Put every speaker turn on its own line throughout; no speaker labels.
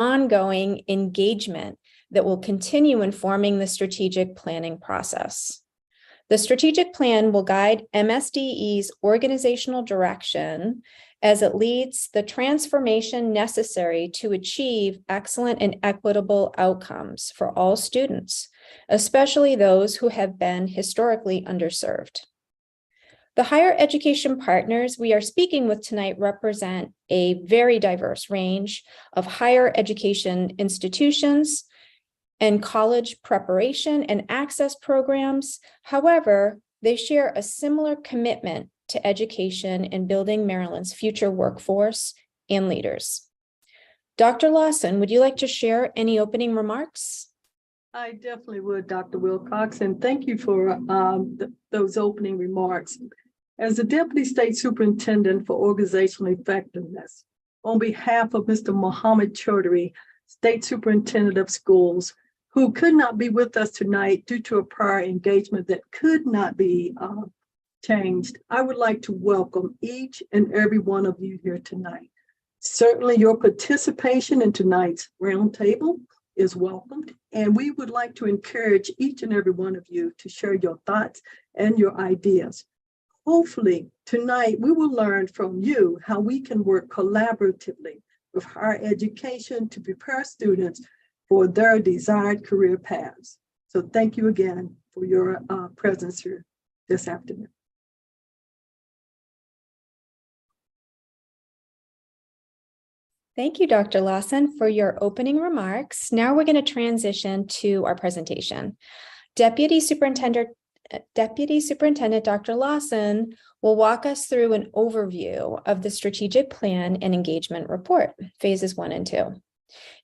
ongoing engagement that will continue informing the strategic planning process. The strategic plan will guide MSDE's organizational direction as it leads the transformation necessary to achieve excellent and equitable outcomes for all students, especially those who have been historically underserved. The higher education partners we are speaking with tonight represent a very diverse range of higher education institutions and college preparation and access programs. However, they share a similar commitment to education and building Maryland's future workforce and leaders. Dr. Lawson, would you like to share any opening remarks?
I definitely would, Dr. Wilcox, and thank you for those opening remarks. As the Deputy State Superintendent for Organizational Effectiveness, on behalf of Mr. Mohammed Chaudhry, State Superintendent of Schools, who could not be with us tonight due to a prior engagement that could not be changed, I would like to welcome each and every one of you here tonight. Certainly your participation in tonight's roundtable is welcomed, and we would like to encourage each and every one of you to share your thoughts and your ideas. Hopefully tonight we will learn from you how we can work collaboratively with higher education to prepare students for their desired career paths. So thank you again for your presence here this afternoon.
Thank you, Dr. Lawson, for your opening remarks. Now we're going to transition to our presentation. Deputy Superintendent Dr. Lawson will walk us through an overview of the strategic plan and engagement report, phases 1 and 2.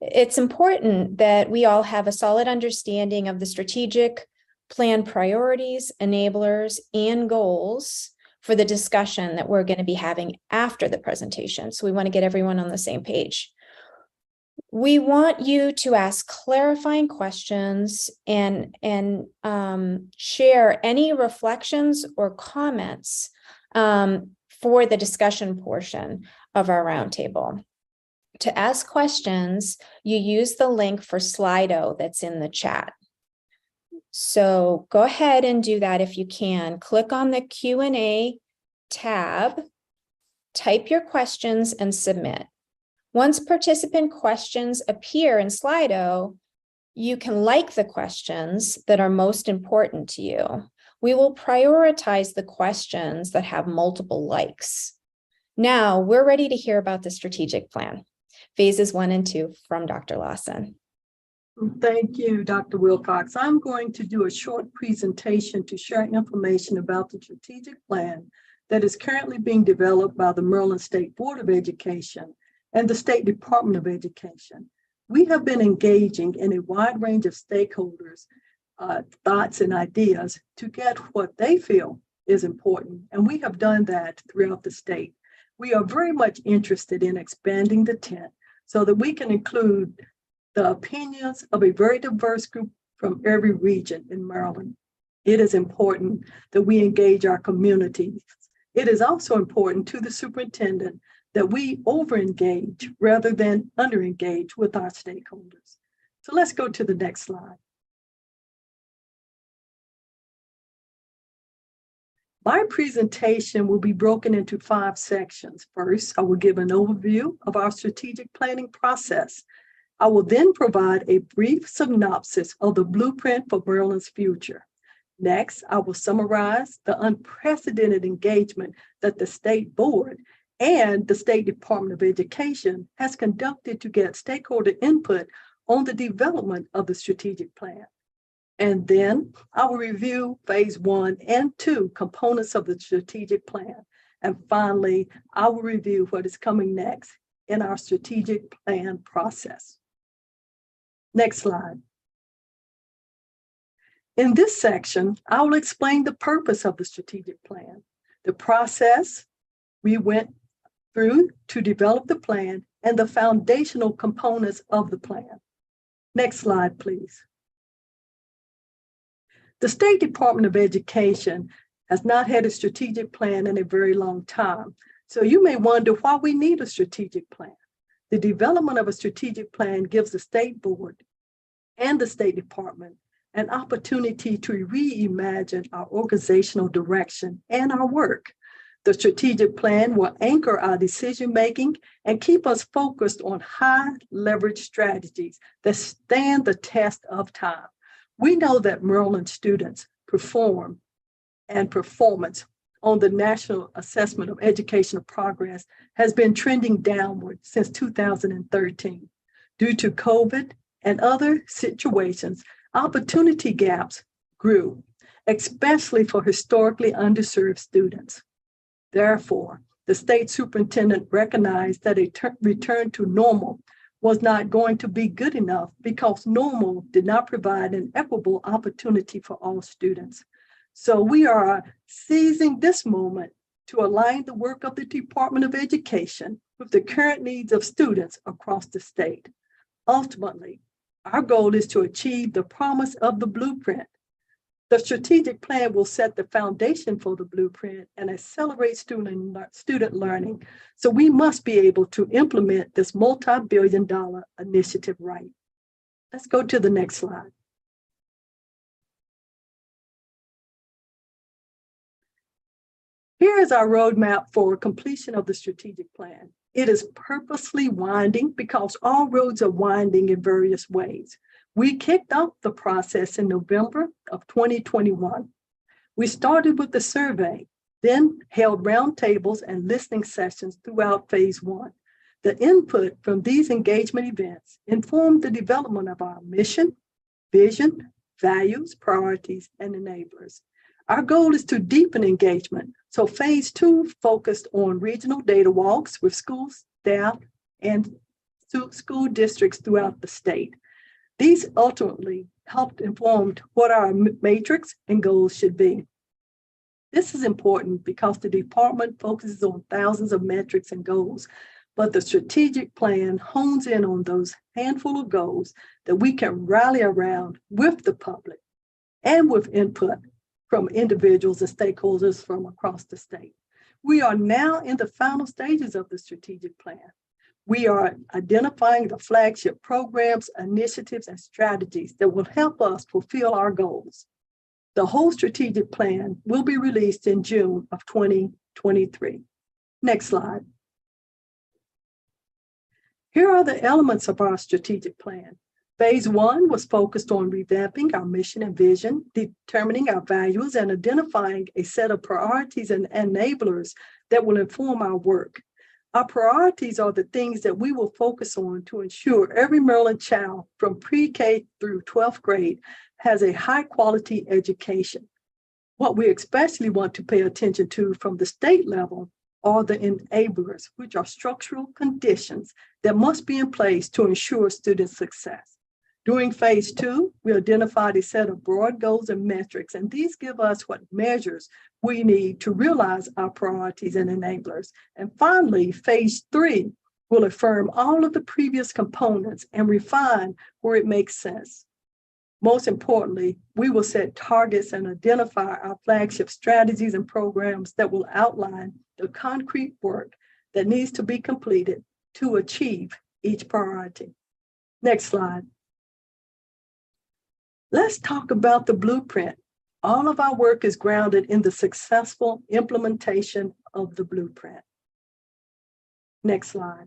It's important that we all have a solid understanding of the strategic plan priorities, enablers, and goals for the discussion that we're going to be having after the presentation. So we want to get everyone on the same page. We want you to ask clarifying questions and share any reflections or comments for the discussion portion of our roundtable. To ask questions, you use the link for Slido that's in the chat. So go ahead and do that if you can. Click on the Q&A tab, type your questions, and submit. Once participant questions appear in Slido, you can like the questions that are most important to you. We will prioritize the questions that have multiple likes. Now we're ready to hear about the strategic plan, phases 1 and 2 from Dr. Lawson.
Thank you, Dr. Wilcox. I'm going to do a short presentation to share information about the strategic plan that is currently being developed by the Maryland State Board of Education and the State Department of Education. We have been engaging in a wide range of stakeholders' thoughts and ideas to get what they feel is important, and we have done that throughout the state. We are very much interested in expanding the tent so that we can include the opinions of a very diverse group from every region in Maryland. It is important that we engage our communities. It is also important to the superintendent that we over-engage rather than under-engage with our stakeholders. So let's go to the next slide. My presentation will be broken into 5 sections. First, I will give an overview of our strategic planning process. I will then provide a brief synopsis of the blueprint for Maryland's future. Next, I will summarize the unprecedented engagement that the State Board and the State Department of Education has conducted to get stakeholder input on the development of the strategic plan. And then I will review phase 1 and 2 components of the strategic plan. And finally, I will review what is coming next in our strategic plan process. Next slide. In this section, I will explain the purpose of the strategic plan, the process we went through to develop the plan, and the foundational components of the plan. Next slide, please. The State Department of Education has not had a strategic plan in a very long time. So you may wonder why we need a strategic plan. The development of a strategic plan gives the state board and the State Department an opportunity to reimagine our organizational direction and our work. The strategic plan will anchor our decision-making and keep us focused on high leverage strategies that stand the test of time. We know that Maryland students performance on the National Assessment of Educational Progress has been trending downward since 2013. Due to COVID and other situations, opportunity gaps grew, especially for historically underserved students. Therefore, the state superintendent recognized that a return to normal was not going to be good enough because normal did not provide an equitable opportunity for all students. So we are seizing this moment to align the work of the Department of Education with the current needs of students across the state. Ultimately, our goal is to achieve the promise of the blueprint. The strategic plan will set the foundation for the blueprint and accelerate student learning. So we must be able to implement this multi-billion-dollar initiative right. Let's go to the next slide. Here is our roadmap for completion of the strategic plan. It is purposely winding because all roads are winding in various ways. We kicked off the process in November of 2021. We started with the survey, then held roundtables and listening sessions throughout phase one. The input from these engagement events informed the development of our mission, vision, values, priorities, and enablers. Our goal is to deepen engagement. So phase two focused on regional data walks with schools, staff, and school districts throughout the state. These ultimately helped inform what our matrix and goals should be. This is important because the department focuses on thousands of metrics and goals, but the strategic plan hones in on those handful of goals that we can rally around with the public and with input from individuals and stakeholders from across the state. We are now in the final stages of the strategic plan. We are identifying the flagship programs, initiatives, and strategies that will help us fulfill our goals. The whole strategic plan will be released in June of 2023. Next slide. Here are the elements of our strategic plan. Phase one was focused on revamping our mission and vision, determining our values, and identifying a set of priorities and enablers that will inform our work. Our priorities are the things that we will focus on to ensure every Maryland child from pre-K through 12th grade has a high-quality education. What we especially want to pay attention to from the state level are the enablers, which are structural conditions that must be in place to ensure student success. During phase two, we identified a set of broad goals and metrics, and these give us what measures we need to realize our priorities and enablers. And finally, phase three will affirm all of the previous components and refine where it makes sense. Most importantly, we will set targets and identify our flagship strategies and programs that will outline the concrete work that needs to be completed to achieve each priority. Next slide. Let's talk about the blueprint. All of our work is grounded in the successful implementation of the blueprint. Next slide.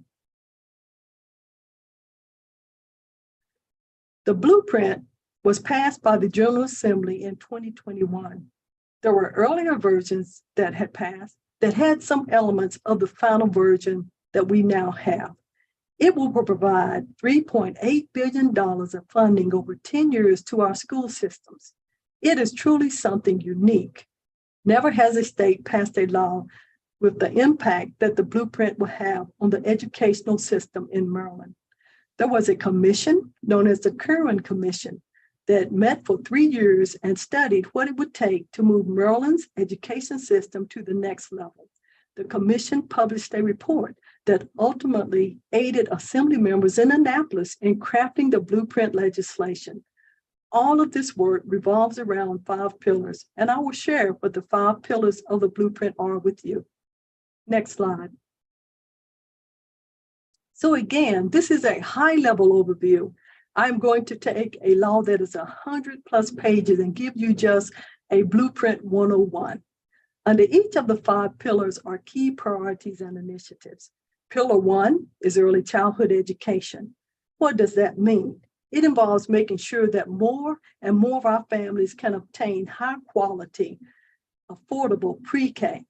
The blueprint was passed by the General Assembly in 2021. There were earlier versions that had passed that had some elements of the final version that we now have. It will provide $3.8 billion of funding over 10 years to our school systems. It is truly something unique. Never has a state passed a law with the impact that the blueprint will have on the educational system in Maryland. There was a commission known as the Curran Commission that met for 3 years and studied what it would take to move Maryland's education system to the next level. The commission published a report that ultimately aided Assembly members in Annapolis in crafting the blueprint legislation. All of this work revolves around 5 pillars, and I will share what the 5 pillars of the blueprint are with you. Next slide. So again, this is a high-level overview. I'm going to take a law that is 100+ pages and give you just a blueprint 101. Under each of the 5 pillars are key priorities and initiatives. Pillar 1 is early childhood education. What does that mean? It involves making sure that more and more of our families can obtain high quality, affordable pre-K.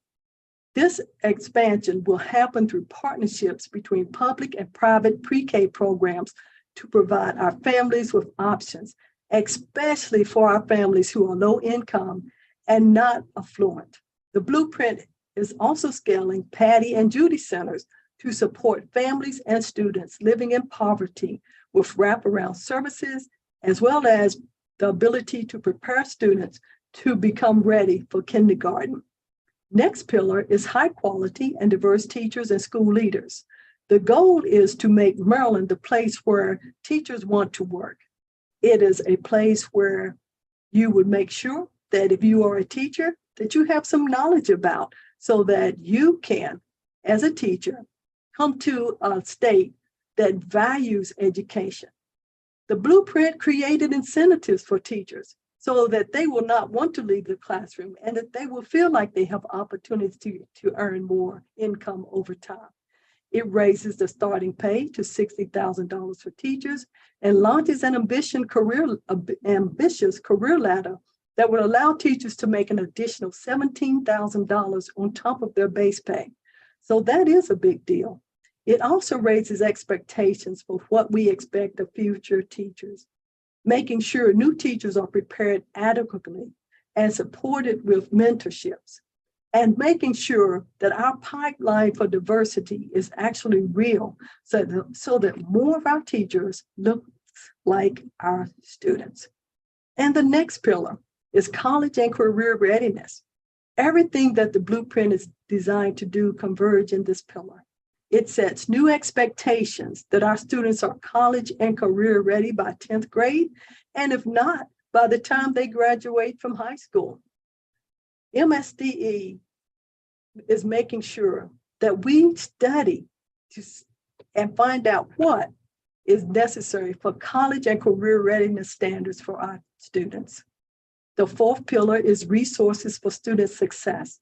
This expansion will happen through partnerships between public and private pre-K programs to provide our families with options, especially for our families who are low income and not affluent. The blueprint is also scaling Patty and Judy centers to support families and students living in poverty with wraparound services, as well as the ability to prepare students to become ready for kindergarten. Next pillar is high quality and diverse teachers and school leaders. The goal is to make Maryland the place where teachers want to work. It is a place where you would make sure that if you are a teacher, that you have some knowledge about so that you can, as a teacher, come to a state that values education. The blueprint created incentives for teachers so that they will not want to leave the classroom and that they will feel like they have opportunities to earn more income over time. It raises the starting pay to $60,000 for teachers and launches an ambitious career ladder that would allow teachers to make an additional $17,000 on top of their base pay. So that is a big deal. It also raises expectations for what we expect of future teachers, making sure new teachers are prepared adequately and supported with mentorships, and making sure that our pipeline for diversity is actually real so that more of our teachers look like our students. And the next pillar is college and career readiness. Everything that the blueprint is designed to do converge in this pillar. It sets new expectations that our students are college and career ready by 10th grade, and if not, by the time they graduate from high school. MSDE is making sure that we study and find out what is necessary for college and career readiness standards for our students. The 4th pillar is resources for student success.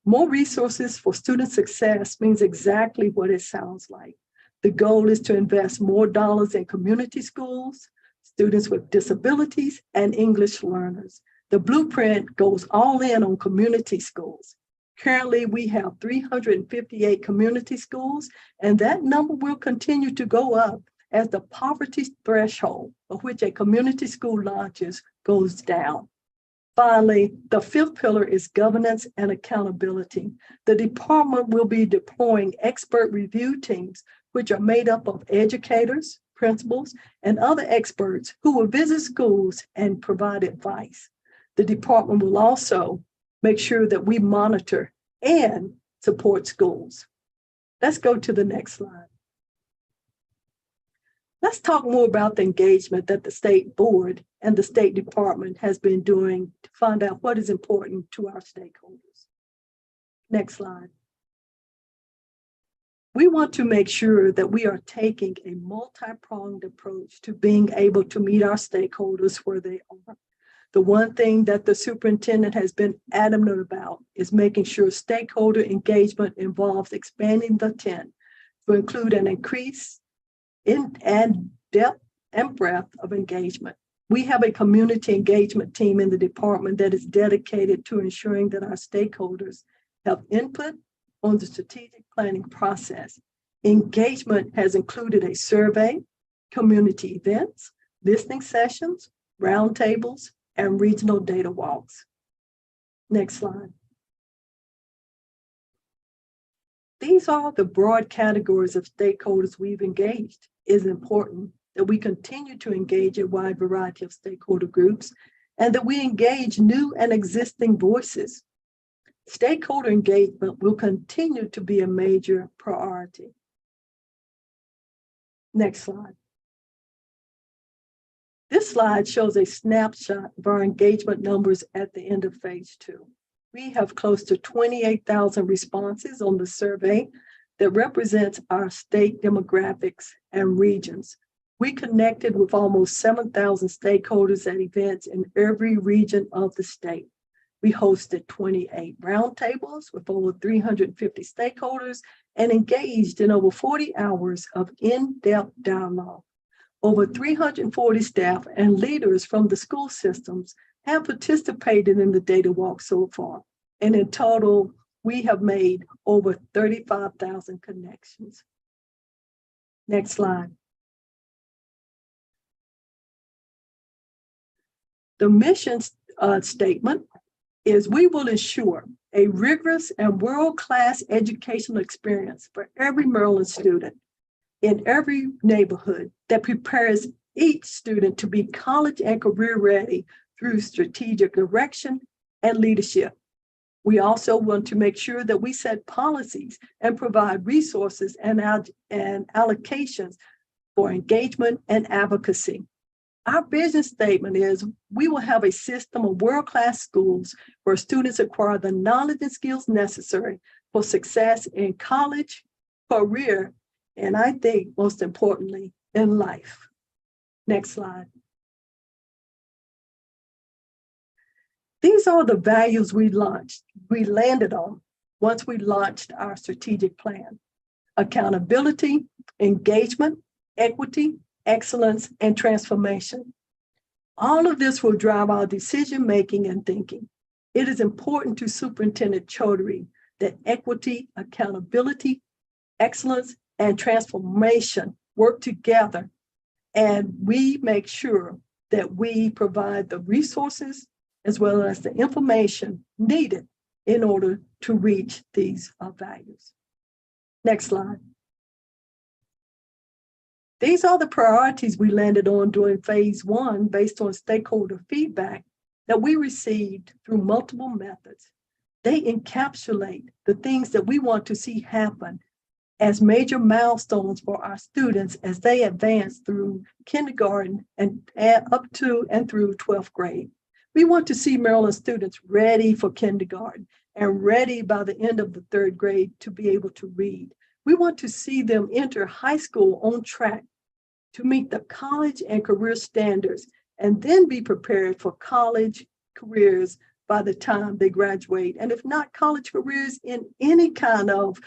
More resources for student success means exactly what it sounds like. The goal is to invest more dollars in community schools, students with disabilities, and English learners. The blueprint goes all in on community schools. Currently, we have 358 community schools, and that number will continue to go up as the poverty threshold of which a community school launches goes down. Finally, the 5th pillar is governance and accountability. The department will be deploying expert review teams, which are made up of educators, principals, and other experts who will visit schools and provide advice. The department will also make sure that we monitor and support schools. Let's go to the next slide. Let's talk more about the engagement that the state board and the State Department has been doing to find out what is important to our stakeholders. Next slide. We want to make sure that we are taking a multi-pronged approach to being able to meet our stakeholders where they are. The one thing that the superintendent has been adamant about is making sure stakeholder engagement involves expanding the tent to include an increase in and depth and breadth of engagement. We have a community engagement team in the department that is dedicated to ensuring that our stakeholders have input on the strategic planning process. Engagement has included a survey, community events, listening sessions, roundtables, and regional data walks. Next slide. These are the broad categories of stakeholders we've engaged. It is important that we continue to engage a wide variety of stakeholder groups and that we engage new and existing voices. Stakeholder engagement will continue to be a major priority. Next slide. This slide shows a snapshot of our engagement numbers at the end of phase 2. We have close to 28,000 responses on the survey that represents our state demographics and regions. We connected with almost 7,000 stakeholders at events in every region of the state. We hosted 28 roundtables with over 350 stakeholders and engaged in over 40 hours of in-depth dialogue. Over 340 staff and leaders from the school systems have participated in the data walk so far. And in total, we have made over 35,000 connections. Next slide. The mission statement is we will ensure a rigorous and world-class educational experience for every Maryland student in every neighborhood that prepares each student to be college and career ready through strategic direction and leadership. We also want to make sure that we set policies and provide resources and allocations for engagement and advocacy. Our vision statement is we will have a system of world-class schools where students acquire the knowledge and skills necessary for success in college, career, and I think most importantly, in life. Next slide. These are the values we landed on once we launched our strategic plan: accountability, engagement, equity, excellence, and transformation. All of this will drive our decision-making and thinking. It is important to Superintendent Chaudhary that equity, accountability, excellence, and transformation work together, and we make sure that we provide the resources as well as the information needed in order to reach these values. Next slide. These are the priorities we landed on during phase 1 based on stakeholder feedback that we received through multiple methods. They encapsulate the things that we want to see happen as major milestones for our students as they advance through kindergarten and up to and through 12th grade. We want to see Maryland students ready for kindergarten and ready by the end of the 3rd grade to be able to read. We want to see them enter high school on track to meet the college and career standards and then be prepared for college careers by the time they graduate. And if not college careers, in any kind of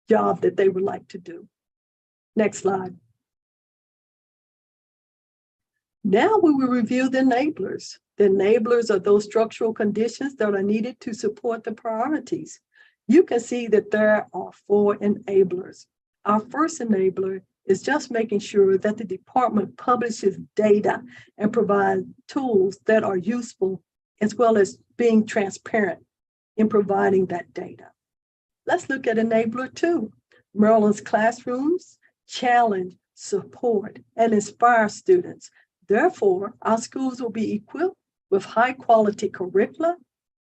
job that they would like to do. Next slide. Now we will review the enablers. The enablers are those structural conditions that are needed to support the priorities. You can see that there are 4 enablers. Our first enabler is just making sure that the department publishes data and provides tools that are useful, as well as being transparent in providing that data. Let's look at enabler 2. Maryland's classrooms challenge, support, and inspire students. Therefore, our schools will be equipped with high-quality curricula,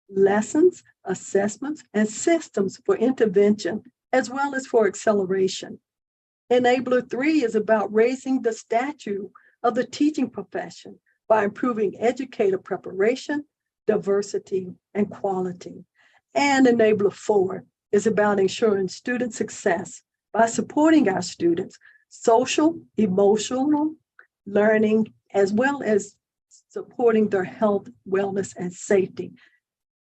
lessons, assessments, and systems for intervention, as well as for acceleration. Enabler 3 is about raising the stature of the teaching profession by improving educator preparation, diversity, and quality. And enabler 4 is about ensuring student success by supporting our students' social, emotional learning, as well as supporting their health, wellness, and safety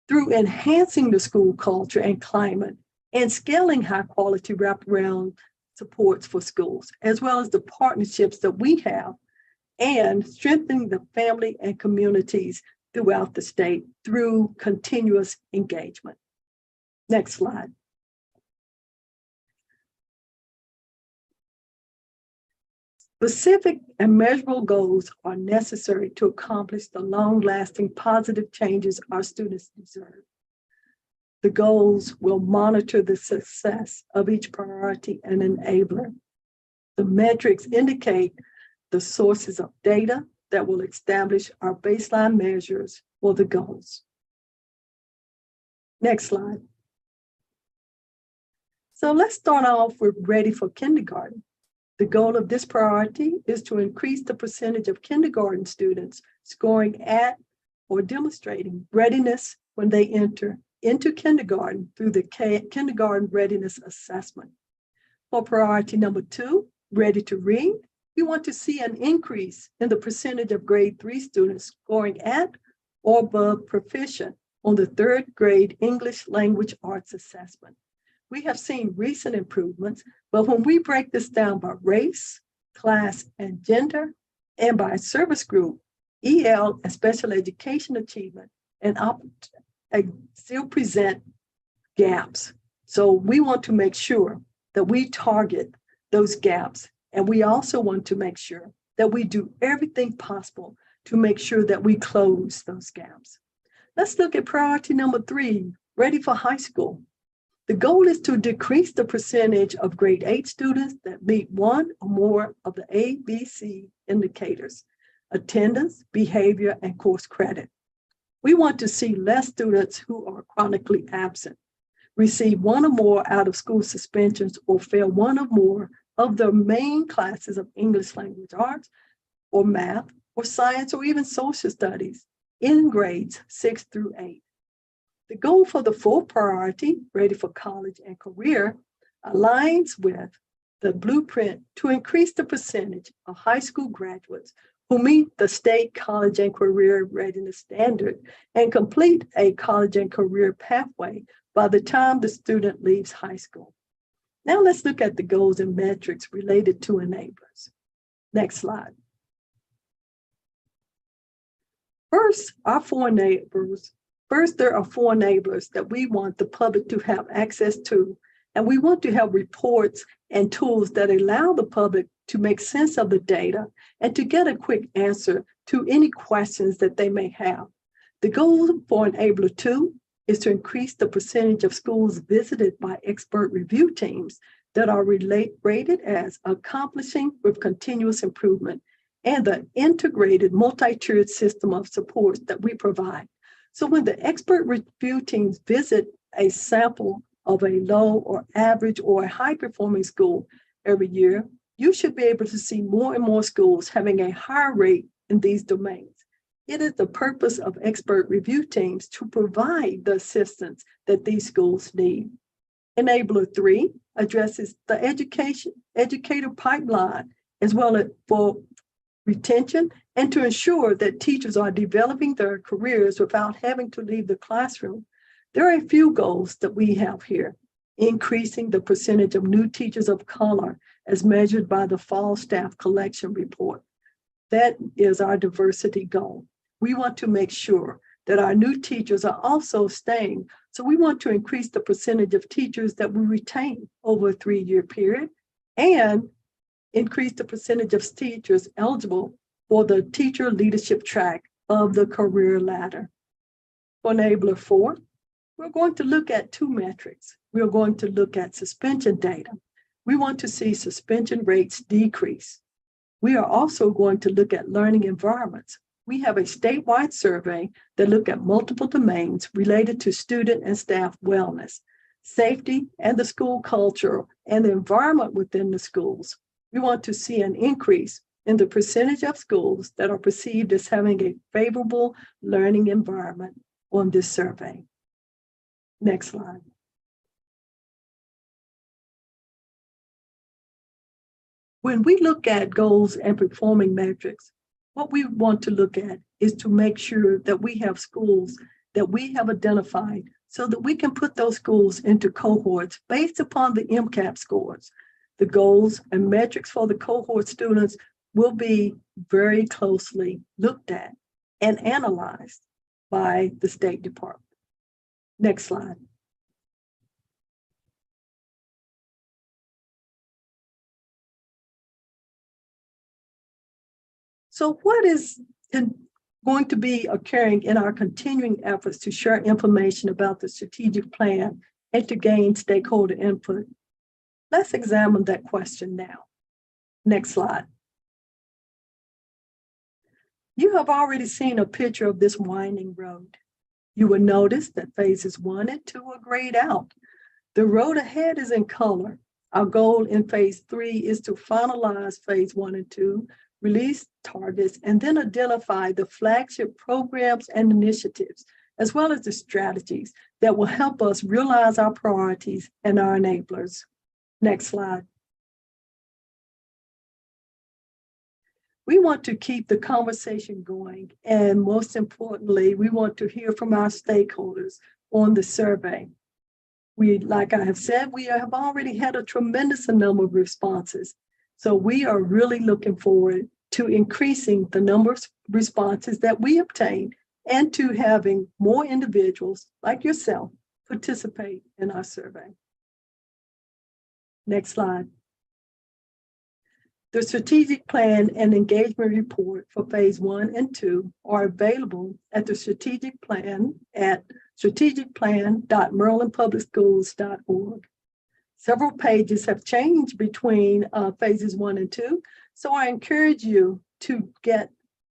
through enhancing the school culture and climate and scaling high-quality wraparound supports for schools, as well as the partnerships that we have, and strengthening the family and communities throughout the state through continuous engagement. Next slide. Specific and measurable goals are necessary to accomplish the long-lasting positive changes our students deserve. The goals will monitor the success of each priority and enabler. The metrics indicate the sources of data that will establish our baseline measures for the goals. Next slide. So let's start off with ready for kindergarten. The goal of this priority is to increase the percentage of kindergarten students scoring at or demonstrating readiness when they enter into kindergarten through the kindergarten readiness assessment. For priority number 2, ready to read, we want to see an increase in the percentage of grade 3 students scoring at or above proficient on the 3rd grade English language arts assessment. We have seen recent improvements, but when we break this down by race, class, and gender, and by service group, EL and special education achievement, and still present gaps. So we want to make sure that we target those gaps. And we also want to make sure that we do everything possible to make sure that we close those gaps. Let's look at priority number 3, ready for high school. The goal is to decrease the percentage of grade 8 students that meet one or more of the ABC indicators: attendance, behavior, and course credit. We want to see less students who are chronically absent, receive one or more out of school suspensions, or fail one or more of the main classes of English language arts or math or science or even social studies in grades 6 through 8. The goal for the 4th priority, ready for college and career, aligns with the blueprint to increase the percentage of high school graduates who meet the state college and career readiness standard and complete a college and career pathway by the time the student leaves high school. Now let's look at the goals and metrics related to enablers. Next slide. First, there are 4 enablers that we want the public to have access to, and we want to have reports and tools that allow the public to make sense of the data and to get a quick answer to any questions that they may have. The goal for enabler 2 is to increase the percentage of schools visited by expert review teams that are rated as accomplishing with continuous improvement, and the integrated multi-tiered system of supports that we provide. So when the expert review teams visit a sample of a low or average or a high-performing school every year, you should be able to see more and more schools having a higher rate in these domains. It is the purpose of expert review teams to provide the assistance that these schools need. Enabler 3 addresses the educator pipeline as well as for retention and to ensure that teachers are developing their careers without having to leave the classroom. There are a few goals that we have here: increasing the percentage of new teachers of color as measured by the fall staff collection report. That is our diversity goal. We want to make sure that our new teachers are also staying. So we want to increase the percentage of teachers that we retain over a 3-year period and increase the percentage of teachers eligible for the teacher leadership track of the career ladder. For enabler 4, we're going to look at 2 metrics. We're going to look at suspension data. We want to see suspension rates decrease. We are also going to look at learning environments. We have a statewide survey that look at multiple domains related to student and staff wellness, safety, and the school culture and the environment within the schools. We want to see an increase in the percentage of schools that are perceived as having a favorable learning environment on this survey. Next slide. When we look at goals and performing metrics, what we want to look at is to make sure that we have schools that we have identified so that we can put those schools into cohorts based upon the MCAP scores. The goals and metrics for the cohort students will be very closely looked at and analyzed by the State Department. Next slide. So what is going to be occurring in our continuing efforts to share information about the strategic plan and to gain stakeholder input? Let's examine that question now. Next slide. You have already seen a picture of this winding road. You will notice that phases 1 and 2 are grayed out. The road ahead is in color. Our goal in phase 3 is to finalize phase 1 and 2, release targets, and then identify the flagship programs and initiatives as well as the strategies that will help us realize our priorities and our enablers. Next slide. We want to keep the conversation going, and most importantly, we want to hear from our stakeholders on the survey. Like I have said, we have already had a tremendous number of responses. So we are really looking forward to increasing the number of responses that we obtain and to having more individuals like yourself participate in our survey. Next slide. The strategic plan and engagement report for phase 1 and 2 are available at the strategic plan at strategicplan.marylandpublicschools.org. Several pages have changed between phases 1 and 2, so I encourage you to get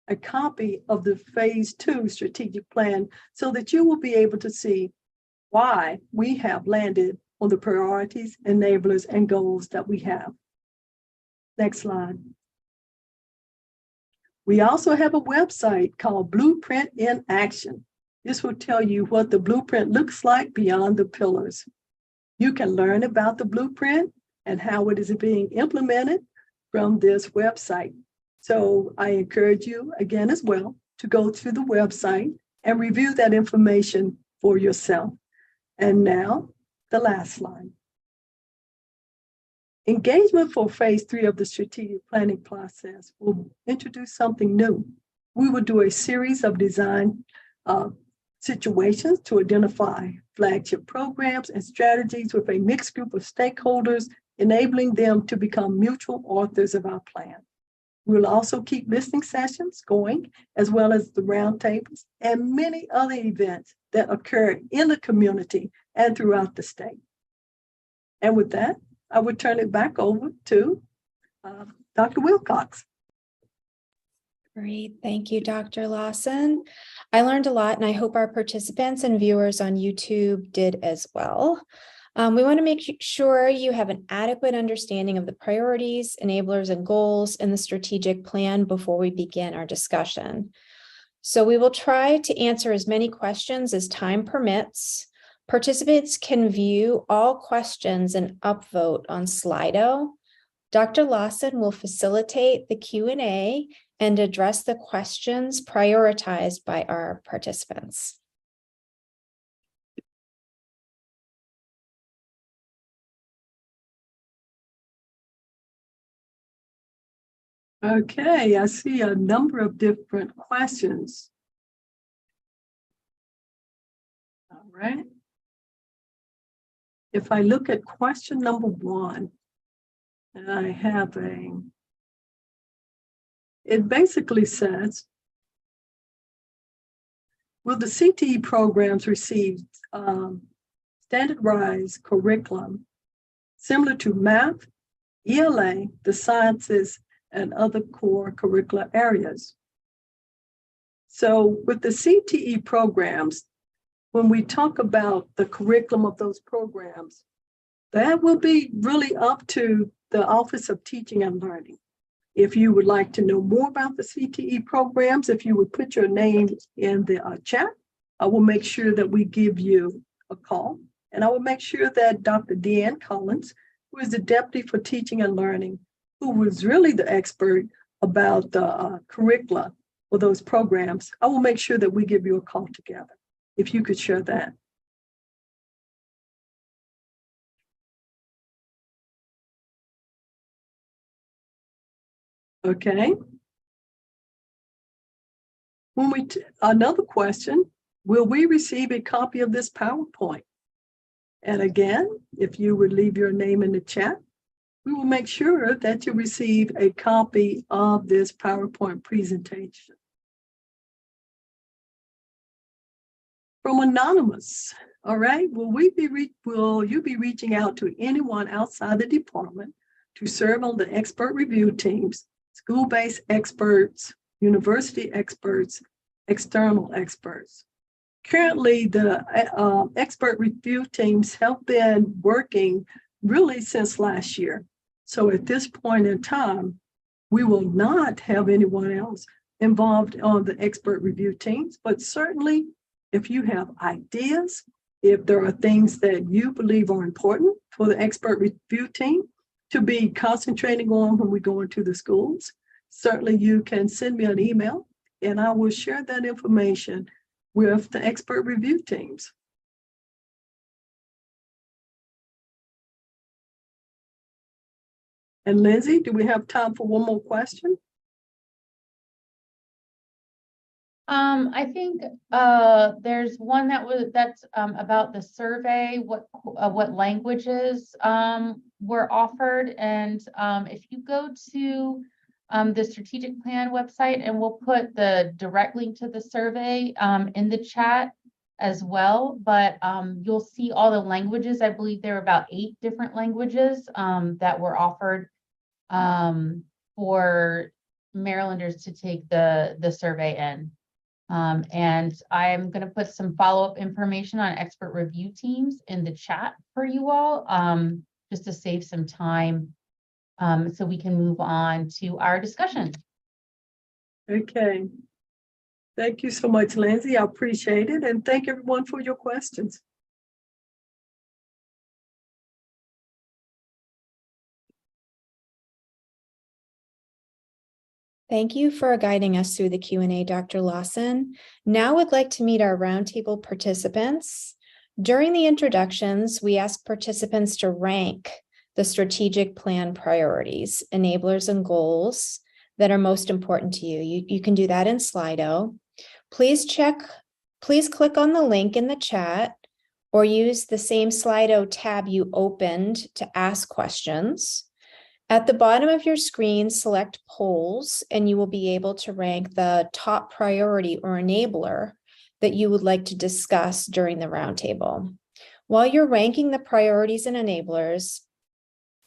a copy of the phase 2 strategic plan so that you will be able to see why we have landed on the priorities, enablers, and goals that we have. Next slide. We also have a website called Blueprint in Action. This will tell you what the blueprint looks like beyond the pillars. You can learn about the blueprint and how it is being implemented from this website. So I encourage you again as well to go to the website and review that information for yourself. And now the last slide. Engagement for phase 3 of the strategic planning process will introduce something new. We will do a series of design situations to identify flagship programs and strategies with a mixed group of stakeholders, enabling them to become mutual authors of our plan. We'll also keep listening sessions going, as well as the roundtables and many other events that occur in the community and throughout the state. And with that, I would turn it back over to Dr. Wilcox.
Great. Thank you, Dr. Lawson. I learned a lot, and I hope our participants and viewers on YouTube did as well. We want to make sure you have an adequate understanding of the priorities, enablers, and goals in the strategic plan before we begin our discussion. So we will try to answer as many questions as time permits. Participants can view all questions and upvote on Slido. Dr. Lawson will facilitate the Q&A and address the questions prioritized by our participants.
Okay, I see a number of different questions. All right. If I look at question number 1, and I have it basically says, will the CTE programs receive standardized curriculum similar to math, ELA, the sciences, and other core curricular areas? So with the CTE programs, when we talk about the curriculum of those programs, that will be really up to the Office of Teaching and Learning. If you would like to know more about the CTE programs, if you would put your name in the chat, I will make sure that we give you a call. And I will make sure that Dr. Deanne Collins, who is the Deputy for Teaching and Learning, who was really the expert about the curricula for those programs, I will make sure that we give you a call together. If you could share that. Okay. Another question, will we receive a copy of this PowerPoint? And again, if you would leave your name in the chat, we will make sure that you receive a copy of this PowerPoint presentation. From Anonymous, all right, will you be reaching out to anyone outside the department to serve on the expert review teams, school-based experts, university experts, external experts? Currently, the expert review teams have been working really since last year. So at this point in time, we will not have anyone else involved on the expert review teams, but certainly if you have ideas, if there are things that you believe are important for the expert review team to be concentrating on when we go into the schools, certainly you can send me an email and I will share that information with the expert review teams. And Lindsay, do we have time for one more question?
I think there's one that's about the survey, what languages were offered, and if you go to the strategic plan website, and we'll put the direct link to the survey in the chat as well, but you'll see all the languages. I believe there are about 8 different languages that were offered for Marylanders to take the survey in. And I am going to put some follow-up information on expert review teams in the chat for you all, just to save some time, so we can move on to our discussion.
Okay. Thank you so much, Lindsay. I appreciate it. And thank everyone for your questions.
Thank you for guiding us through the Q&A, Dr. Lawson. Now I'd like to meet our roundtable participants. During the introductions, we ask participants to rank the strategic plan priorities, enablers, and goals that are most important to you. You can do that in Slido. Please click on the link in the chat or use the same Slido tab you opened to ask questions. At the bottom of your screen, select polls, and you will be able to rank the top priority or enabler that you would like to discuss during the roundtable. While you're ranking the priorities and enablers,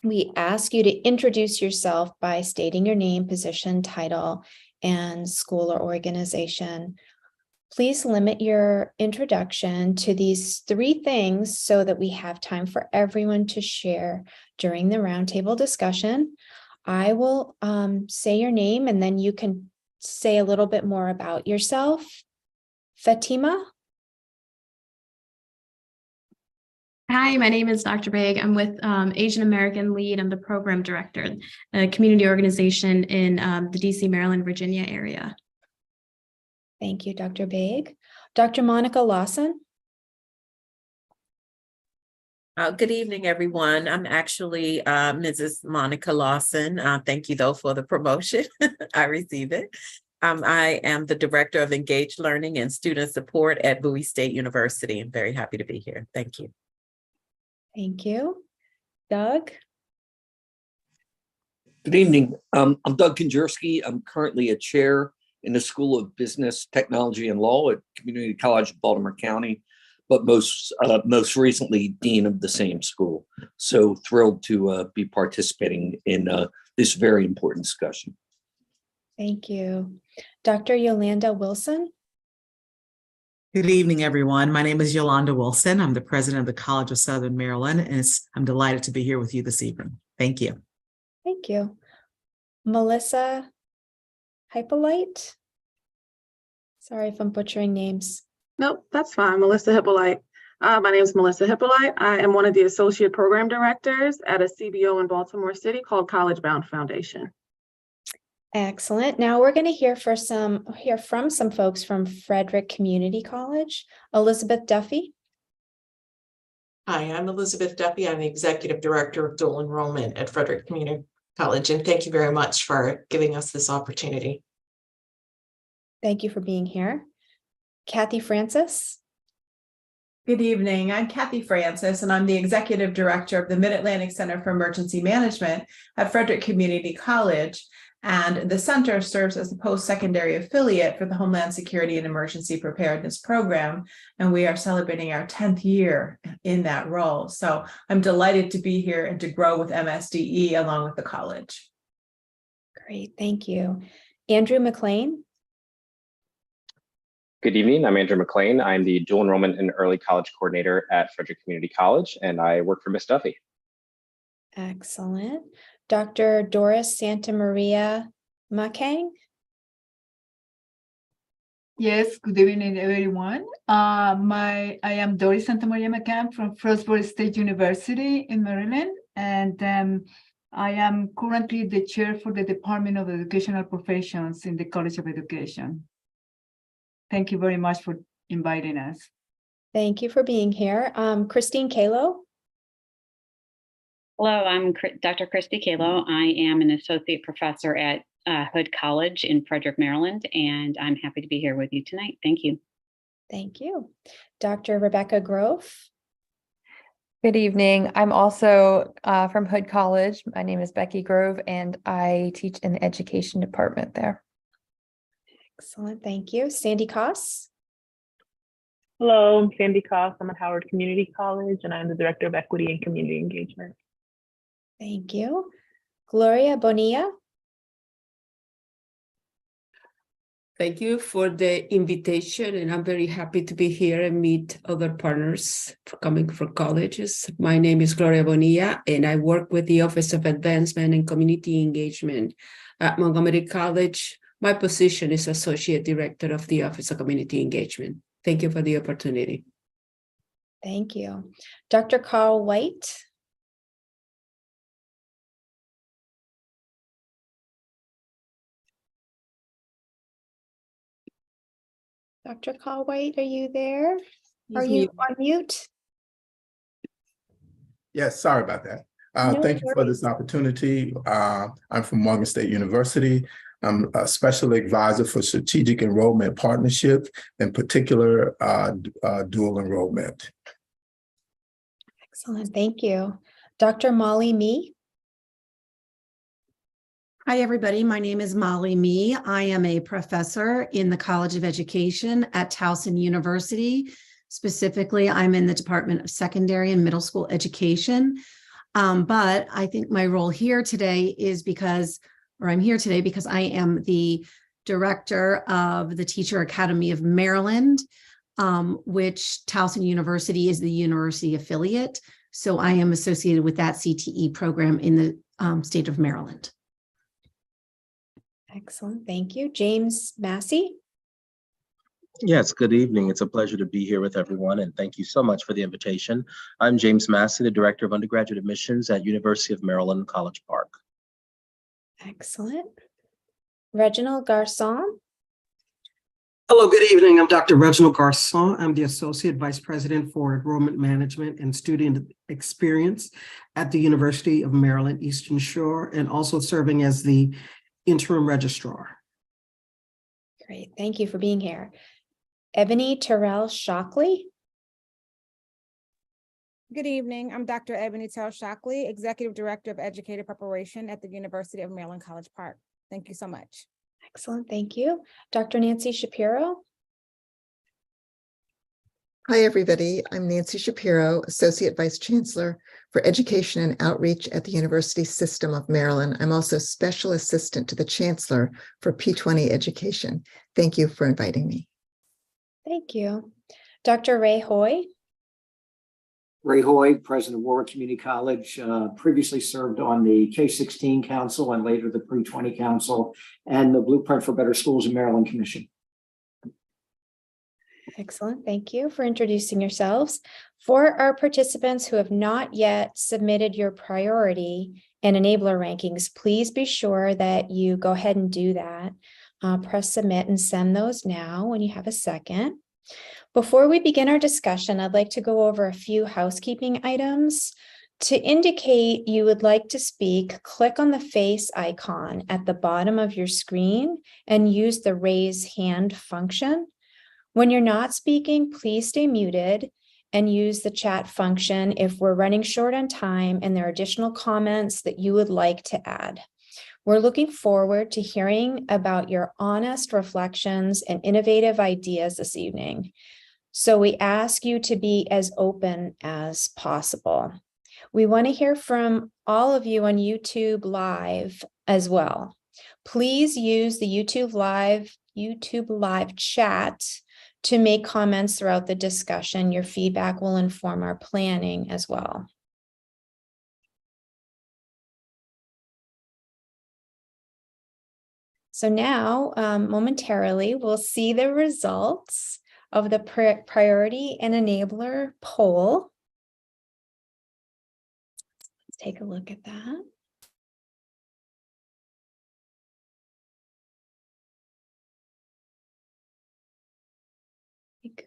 we ask you to introduce yourself by stating your name, position, title, and school or organization. Please limit your introduction to these 3 things so that we have time for everyone to share during the roundtable discussion. I will say your name and then you can say a little bit more about yourself. Fatima?
Hi, my name is Dr. Baig. I'm with Asian American Lead. I'm the program director, a community organization in the DC, Maryland, Virginia area.
Thank you, Dr. Baig. Dr. Monica Lawson?
Good evening, everyone. I'm actually Mrs. Monica Lawson. Thank you, though, for the promotion. I receive it. I am the Director of Engaged Learning and Student Support at Bowie State University. I'm very happy to be here. Thank you.
Thank you. Doug?
Good evening. I'm Doug Konjerski. I'm currently a chair in the School of Business, Technology, and Law at Community College of Baltimore County, but most recently, dean of the same school. So thrilled to be participating in this very important discussion.
Thank you. Dr. Yolanda Wilson?
Good evening, everyone. My name is Yolanda Wilson. I'm the president of the College of Southern Maryland, and I'm delighted to be here with you this evening. Thank you.
Thank you. Melissa Hypolite? Sorry if I'm butchering names.
Nope, that's fine. Melissa Hippolyte. My name is Melissa Hippolyte. I am one of the associate program directors at a CBO in Baltimore City called College Bound Foundation.
Excellent. Now we're going to hear from some folks from Frederick Community College. Elizabeth Duffy.
Hi, I'm Elizabeth Duffy. I'm the Executive Director of Dual Enrollment at Frederick Community College, and thank you very much for giving us this opportunity.
Thank you for being here. Kathy Francis.
Good evening. I'm Kathy Francis, and I'm the Executive Director of the Mid-Atlantic Center for Emergency Management at Frederick Community College. And the center serves as the post-secondary affiliate for the Homeland Security and Emergency Preparedness Program. And we are celebrating our 10th year in that role. So I'm delighted to be here and to grow with MSDE along with the college.
Great, thank you. Andrew McLean.
Good evening. I'm Andrew McLean. I'm the dual enrollment and early college coordinator at Frederick Community College, and I work for Ms. Duffy.
Excellent. Dr. Doris Santa Maria Makang.
Yes, good evening, everyone. I am Doris Santamaria McCann from Frostboro State University in Maryland, and I am currently the chair for the Department of Educational Professions in the College of Education. Thank you very much for inviting us.
Thank you for being here. Christine Kalo.
Hello, I'm Dr. Christy Kalo. I am an associate professor at Hood College in Frederick, Maryland, and I'm happy to be here with you tonight. Thank you.
Thank you. Dr. Rebecca Grove.
Good evening. I'm also from Hood College. My name is Becky Grove, and I teach in the education department there.
Excellent. Thank you. Sandy Koss.
Hello, I'm Sandy Koss. I'm at Howard Community College, and I'm the Director of Equity and Community Engagement.
Thank you. Gloria Bonilla.
Thank you for the invitation, and I'm very happy to be here and meet other partners coming from colleges. My name is Gloria Bonilla, and I work with the Office of Advancement and Community Engagement at Montgomery College. My position is Associate Director of the Office of Community Engagement. Thank you for the opportunity.
Thank you. Dr. Carl White. Dr. Carl White, are you there? Are you on mute?
Yes, sorry about that.
No
Thank you for this opportunity. I'm from Morgan State University. I'm a special advisor for strategic enrollment partnership, in particular dual enrollment.
Excellent, thank you. Dr. Molly Mee.
Hi, everybody. My name is Molly Mee. I am a professor in the College of Education at Towson University. Specifically, I'm in the Department of Secondary and Middle School Education. But I think my role here today is I'm here today because I am the director of the Teacher Academy of Maryland, which Towson University is the university affiliate. So I am associated with that CTE program in the state of Maryland.
Excellent, thank you. James Massey.
Yes, good evening. It's a pleasure to be here with everyone, and thank you so much for the invitation. I'm James Massey, the Director of Undergraduate Admissions at University of Maryland, College Park.
Excellent. Reginald Garçon.
Hello, good evening. I'm Dr. Reginald Garçon. I'm the Associate Vice President for Enrollment Management and Student Experience at the University of Maryland, Eastern Shore, and also serving as the interim registrar.
Great, thank you for being here. Ebony Terrell Shockley.
Good evening. I'm Dr. Ebony Terrell Shockley, Executive Director of Educator Preparation at the University of Maryland, College Park. Thank you so much.
Excellent, thank you. Dr. Nancy Shapiro.
Hi, everybody. I'm Nancy Shapiro, Associate Vice Chancellor for Education and Outreach at the University System of Maryland. I'm also Special Assistant to the Chancellor for P20 Education. Thank you for inviting me.
Thank you. Dr. Ray Hoy.
Ray Hoy, President of Warwick Community College, previously served on the K-16 Council and later the Pre-20 Council and the Blueprint for Better Schools in Maryland Commission.
Excellent. Thank you for introducing yourselves. For our participants who have not yet submitted your priority and enabler rankings, please be sure that you go ahead and do that. Press submit and send those now when you have a second. Before we begin our discussion, I'd like to go over a few housekeeping items. To indicate you would like to speak, click on the face icon at the bottom of your screen and use the raise hand function. When you're not speaking, please stay muted and use the chat function if we're running short on time and there are additional comments that you would like to add. We're looking forward to hearing about your honest reflections and innovative ideas this evening. So we ask you to be as open as possible. We want to hear from all of you on YouTube Live as well. Please use the YouTube Live chat to make comments throughout the discussion. Your feedback will inform our planning as well. So now, momentarily, we'll see the results of the priority and enabler poll. Let's take a look at that.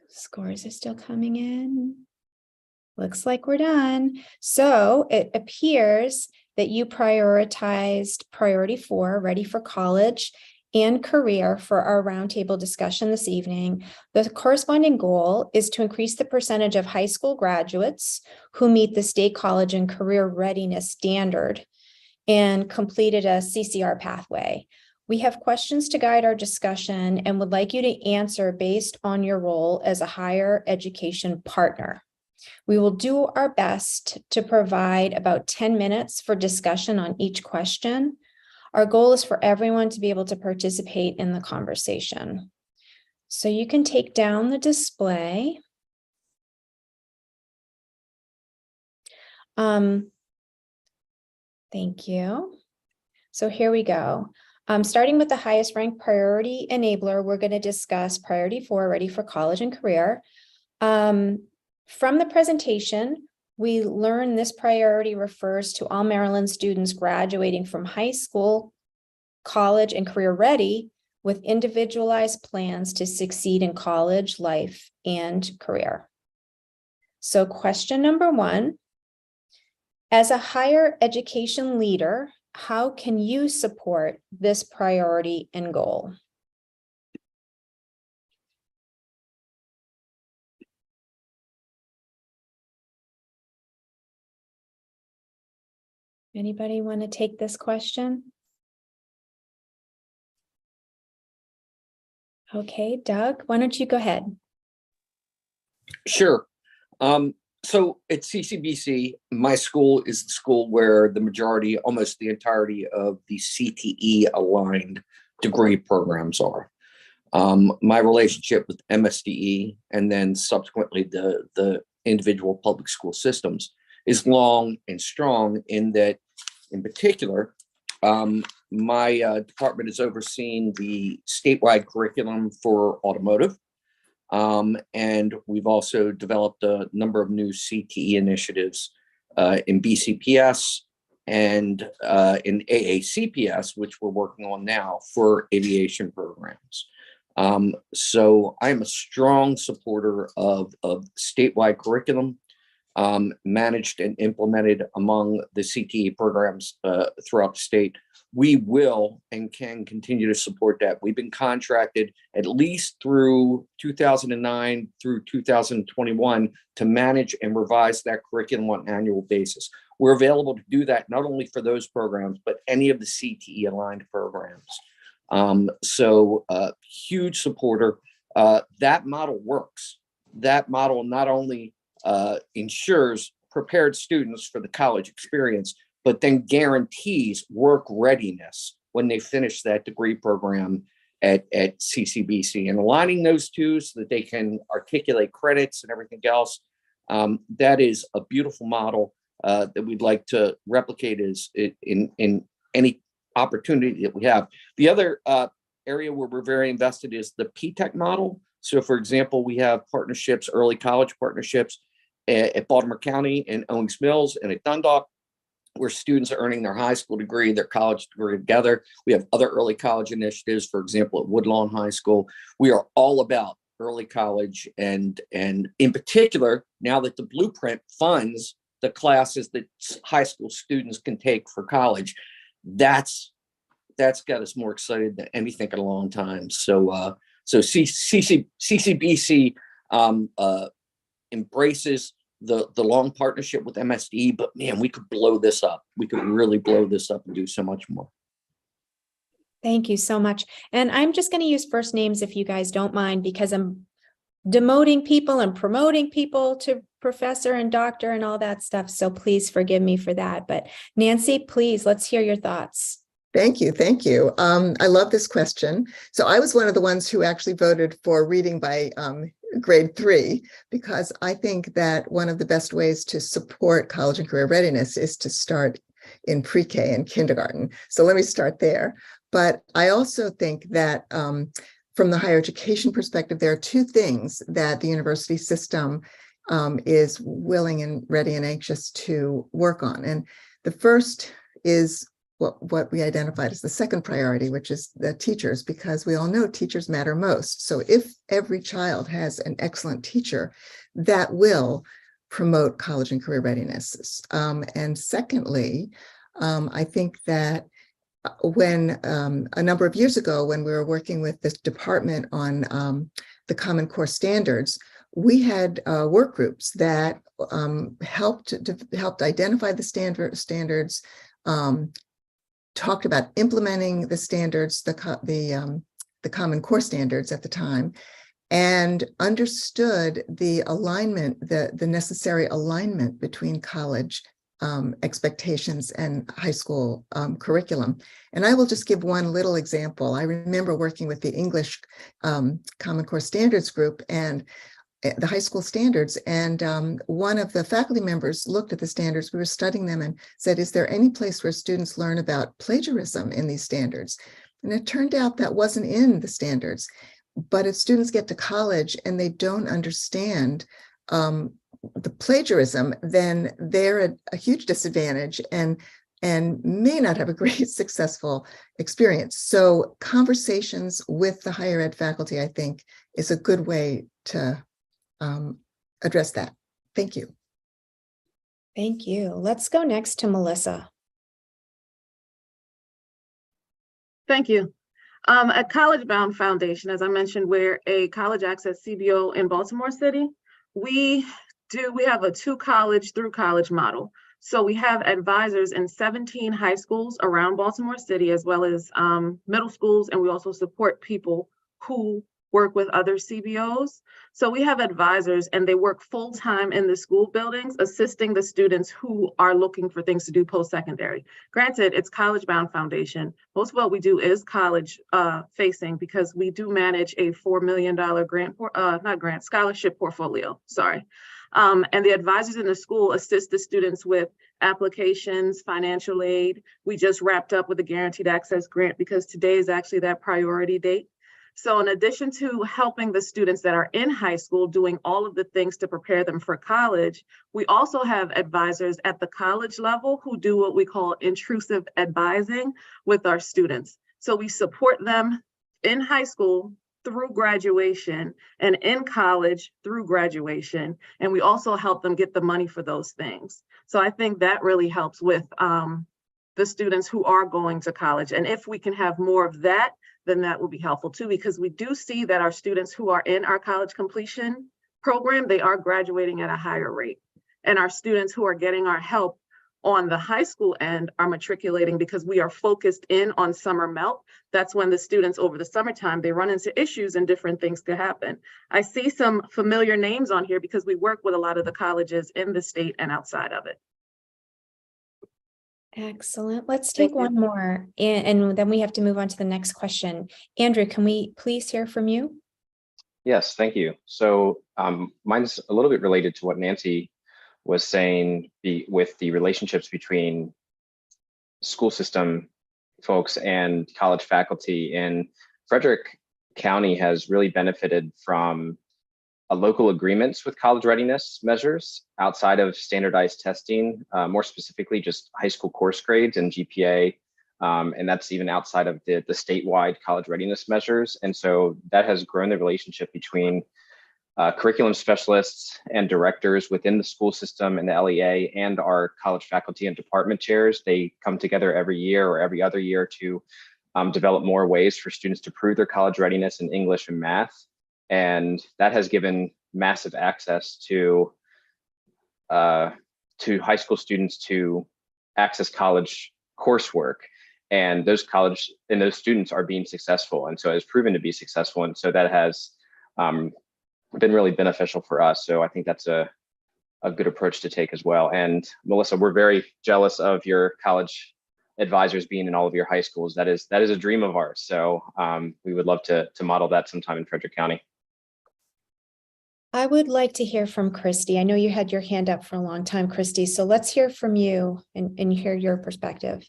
Scores are still coming in. Looks like we're done. So it appears that you prioritized priority 4, ready for college and career, for our roundtable discussion this evening. The corresponding goal is to increase the percentage of high school graduates who meet the state college and career readiness standard and completed a CCR pathway. We have questions to guide our discussion and would like you to answer based on your role as a higher education partner. We will do our best to provide about 10 minutes for discussion on each question. Our goal is for everyone to be able to participate in the conversation. So you can take down the display. Thank you. So here we go. Starting with the highest ranked priority enabler, we're going to discuss priority 4, ready for college and career. From the presentation, we learn this priority refers to all Maryland students graduating from high school, college, and career ready with individualized plans to succeed in college, life, and career. So question number 1, as a higher education leader, how can you support this priority and goal? Anybody want to take this question? Okay, Doug, why don't you go ahead?
Sure. So at CCBC, my school is the school where the majority, almost the entirety of the CTE aligned degree programs are. My relationship with MSDE and then subsequently the individual public school systems is long and strong, in that, in particular, my department has overseen the statewide curriculum for automotive. And we've also developed a number of new CTE initiatives in BCPS and in AACPS, which we're working on now for aviation programs. So I'm a strong supporter of statewide curriculum managed and implemented among the CTE programs throughout the state. We will and can continue to support that. We've been contracted at least through 2009 through 2021 to manage and revise that curriculum on an annual basis. We're available to do that not only for those programs, but any of the CTE aligned programs. So huge supporter. That model works. That model not only ensures prepared students for the college experience, but then guarantees work readiness when they finish that degree program at CCBC. And aligning those two so that they can articulate credits and everything else, that is a beautiful model that we'd like to replicate in any opportunity that we have. The other area where we're very invested is the P-TECH model. So for example, we have partnerships, early college partnerships at Baltimore County and Owings Mills and at Dundalk, where students are earning their high school degree, their college degree together. We have other early college initiatives, for example, at Woodlawn High School. We are all about early college and in particular, now that the blueprint funds the classes that high school students can take for college, that's got us more excited than anything in a long time. So CCBC embraces the long partnership with MSD, but man, we could blow this up. We could really blow this up and do so much more.
Thank you so much. And I'm just going to use first names if you guys don't mind, because I'm demoting people and promoting people to professor and doctor and all that stuff. So please forgive me for that. But Nancy, please, let's hear your thoughts.
Thank you. Thank you. I love this question. So I was one of the ones who actually voted for reading by grade 3, because I think that one of the best ways to support college and career readiness is to start in pre-K and kindergarten. So let me start there. But I also think that from the higher education perspective, there are two things that the university system is willing and ready and anxious to work on. And the first is what we identified as the second priority, which is the teachers, because we all know teachers matter most. So if every child has an excellent teacher, that will promote college and career readiness. And secondly, I think that when a number of years ago, when we were working with this department on the Common Core standards, we had work groups that helped identify the standards, talked about implementing the standards, the Common Core standards at the time, and understood the alignment, the necessary alignment between college expectations and high school curriculum. And I will just give one little example. I remember working with the English Common Core Standards group and the high school standards. And one of the faculty members looked at the standards, we were studying them, and said, is there any place where students learn about plagiarism in these standards? And it turned out that wasn't in the standards. But if students get to college and they don't understand the plagiarism, then they're at a huge disadvantage and may not have a great successful experience. So conversations with the higher ed faculty, I think, is a good way to address that. Thank you.
Thank you. Let's go next to Melissa.
Thank you. At College Bound Foundation, as I mentioned, we're a college access CBO in Baltimore City. We have a 2 college through college model. So we have advisors in 17 high schools around Baltimore City, as well as middle schools. And we also support people who work with other CBOs. So we have advisors and they work full-time in the school buildings, assisting the students who are looking for things to do post-secondary. Granted, it's College Bound Foundation. Most of what we do is college facing, because we do manage a $4 million scholarship portfolio, sorry. And the advisors in the school assist the students with applications, financial aid. We just wrapped up with a guaranteed access grant because today is actually that priority date. So in addition to helping the students that are in high school doing all of the things to prepare them for college, we also have advisors at the college level who do what we call intrusive advising with our students. So we support them in high school through graduation and in college through graduation. And we also help them get the money for those things. So I think that really helps with the students who are going to college. And if we can have more of that, then that will be helpful too, because we do see that our students who are in our college completion program, they are graduating at a higher rate. And our students who are getting our help on the high school end are matriculating because we are focused in on summer melt. That's when the students over the summertime, they run into issues and different things could happen. I see some familiar names on here because we work with a lot of the colleges in the state and outside of it.
Excellent. Let's take one more and then we have to move on to the next question. Andrew, can we please hear from you?
Yes, thank you. So mine's a little bit related to what Nancy was saying with the relationships between school system folks and college faculty. And Frederick County has really benefited from local agreements with college readiness measures outside of standardized testing, more specifically just high school course grades and GPA. And that's even outside of the statewide college readiness measures. And so that has grown the relationship between curriculum specialists and directors within the school system and the LEA and our college faculty and department chairs. They come together every year or every other year to develop more ways for students to prove their college readiness in English and math. And that has given massive access to high school students to access college coursework. And those students are being successful. And so it has proven to be successful. And so that has been really beneficial for us. So I think that's a good approach to take as well. And Melissa, we're very jealous of your college advisors being in all of your high schools. That is a dream of ours. So we would love to model that sometime in Frederick County.
I would like to hear from Christy. I know you had your hand up for a long time, Christy. So let's hear from you and hear your perspective.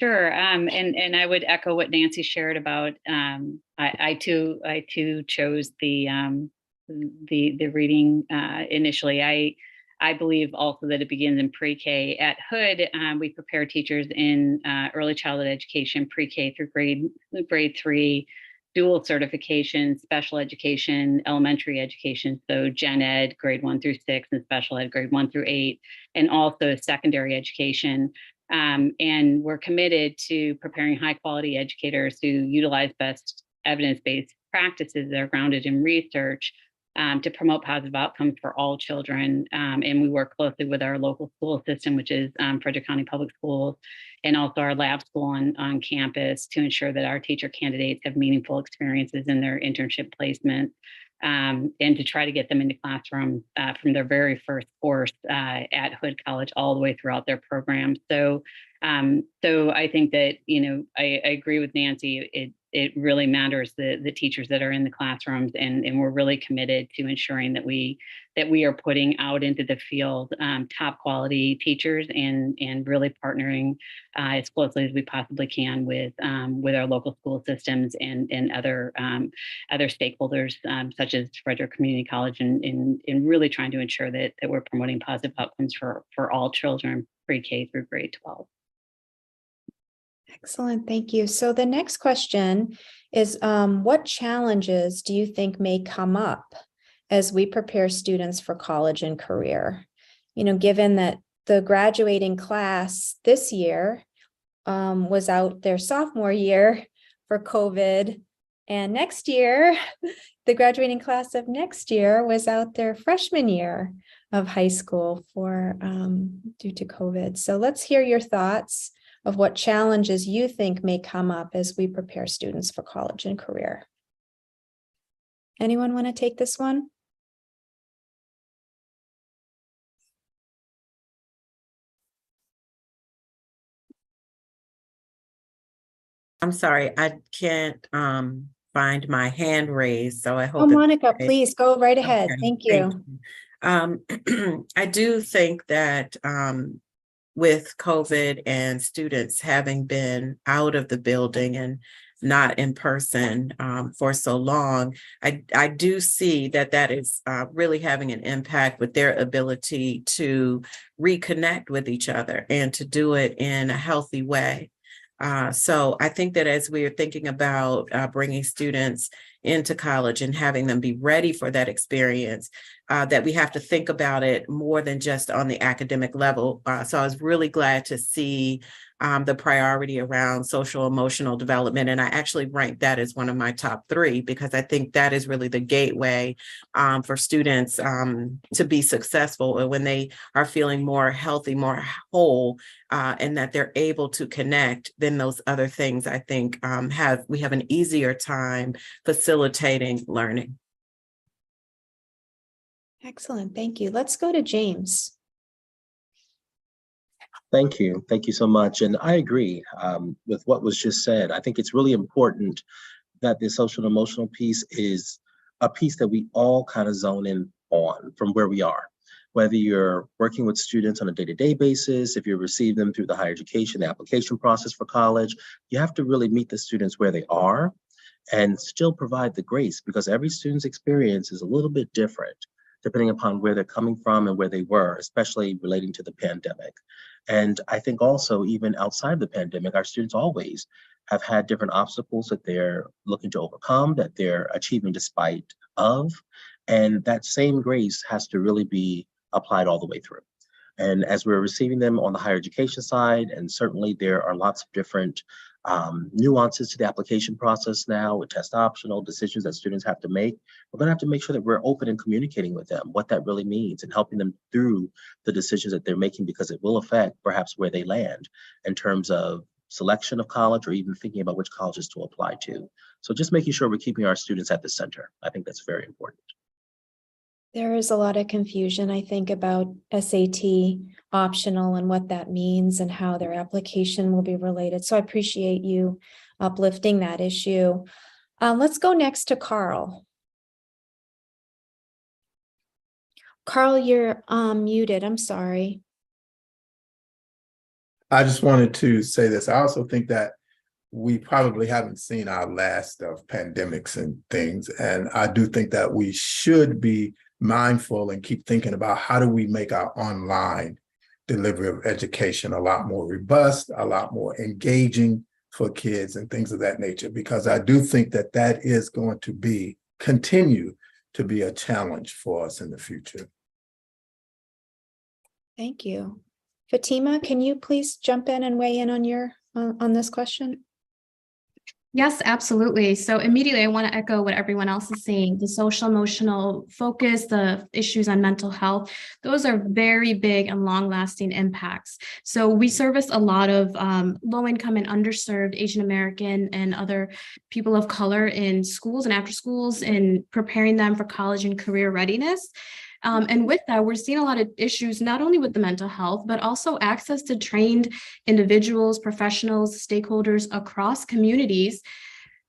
Sure. And I would echo what Nancy shared about, I too chose the reading initially. I believe also that it begins in pre-K. At Hood, we prepare teachers in early childhood education, pre-K through grade 3, dual certification, special education, elementary education, so gen ed grade 1 through 6 and special ed grade 1 through 8, and also secondary education. And we're committed to preparing high quality educators who utilize best evidence-based practices that are grounded in research to promote positive outcomes for all children. And we work closely with our local school system, which is Frederick County Public Schools, and also our lab school on campus to ensure that our teacher candidates have meaningful experiences in their internship placement, and to try to get them into classrooms from their very first course at Hood College all the way throughout their program. So I think that, I agree with Nancy. It really matters the teachers that are in the classrooms, and we're really committed to ensuring that we are putting out into the field top quality teachers and really partnering as closely as we possibly can with our local school systems and other stakeholders such as Frederick Community College, and really trying to ensure that we're promoting positive outcomes for all children pre-K through grade 12.
Excellent, thank you. So the next question is, what challenges do you think may come up as we prepare students for college and career? Given that the graduating class this year was out their sophomore year for COVID, and next year, the graduating class of next year was out their freshman year of high school due to COVID. So let's hear your thoughts of what challenges you think may come up as we prepare students for college and career. Anyone want to take this one?
I'm sorry, I can't find my hand raised, so I hope.
Oh, Monica, please go right ahead.
Okay,
Thank you.
I do think that with COVID and students having been out of the building and not in person for so long, I do see that is really having an impact with their ability to reconnect with each other and to do it in a healthy way. So I think that as we are thinking about bringing students into college and having them be ready for that experience, that we have to think about it more than just on the academic level. So I was really glad to see the priority around social emotional development. And I actually ranked that as one of my top 3, because I think that is really the gateway for students to be successful when they are feeling more healthy, more whole, and that they're able to connect. Then those other things, I think, we have an easier time facilitating learning.
Excellent, thank you. Let's go to James.
Thank you. Thank you so much. And I agree with what was just said. I think it's really important that the social and emotional piece is a piece that we all kind of zone in on from where we are. Whether you're working with students on a day-to-day basis, if you receive them through the higher education, the application process for college, you have to really meet the students where they are and still provide the grace, because every student's experience is a little bit different depending upon where they're coming from and where they were, especially relating to the pandemic. And I think also, even outside the pandemic, our students always have had different obstacles that they're looking to overcome, that they're achieving despite of. And that same grace has to really be applied all the way through. And as we're receiving them on the higher education side, and certainly there are lots of different nuances to the application process now with test optional decisions that students have to make, we're going to have to make sure that we're open and communicating with them what that really means and helping them through the decisions that they're making, because it will affect perhaps where they land in terms of selection of college or even thinking about which colleges to apply to. So just making sure we're keeping our students at the center. I think that's very important.
There is a lot of confusion, I think, about SAT optional and what that means and how their application will be related. So I appreciate you uplifting that issue. Let's go next to Carl. Carl, you're muted. I'm sorry.
I just wanted to say this. I also think that we probably haven't seen our last of pandemics and things. And I do think that we should be mindful and keep thinking about how do we make our online delivery of education a lot more robust, a lot more engaging for kids and things of that nature, because I do think that that is going to continue to be a challenge for us in the future.
Thank you. Fatima, can you please jump in and weigh in on this question?
Yes, absolutely. So immediately I want to echo what everyone else is saying. The social emotional focus, the issues on mental health, those are very big and long lasting impacts. So we service a lot of low income and underserved Asian American and other people of color in schools and after schools and preparing them for college and career readiness. And with that, we're seeing a lot of issues, not only with the mental health, but also access to trained individuals, professionals, stakeholders across communities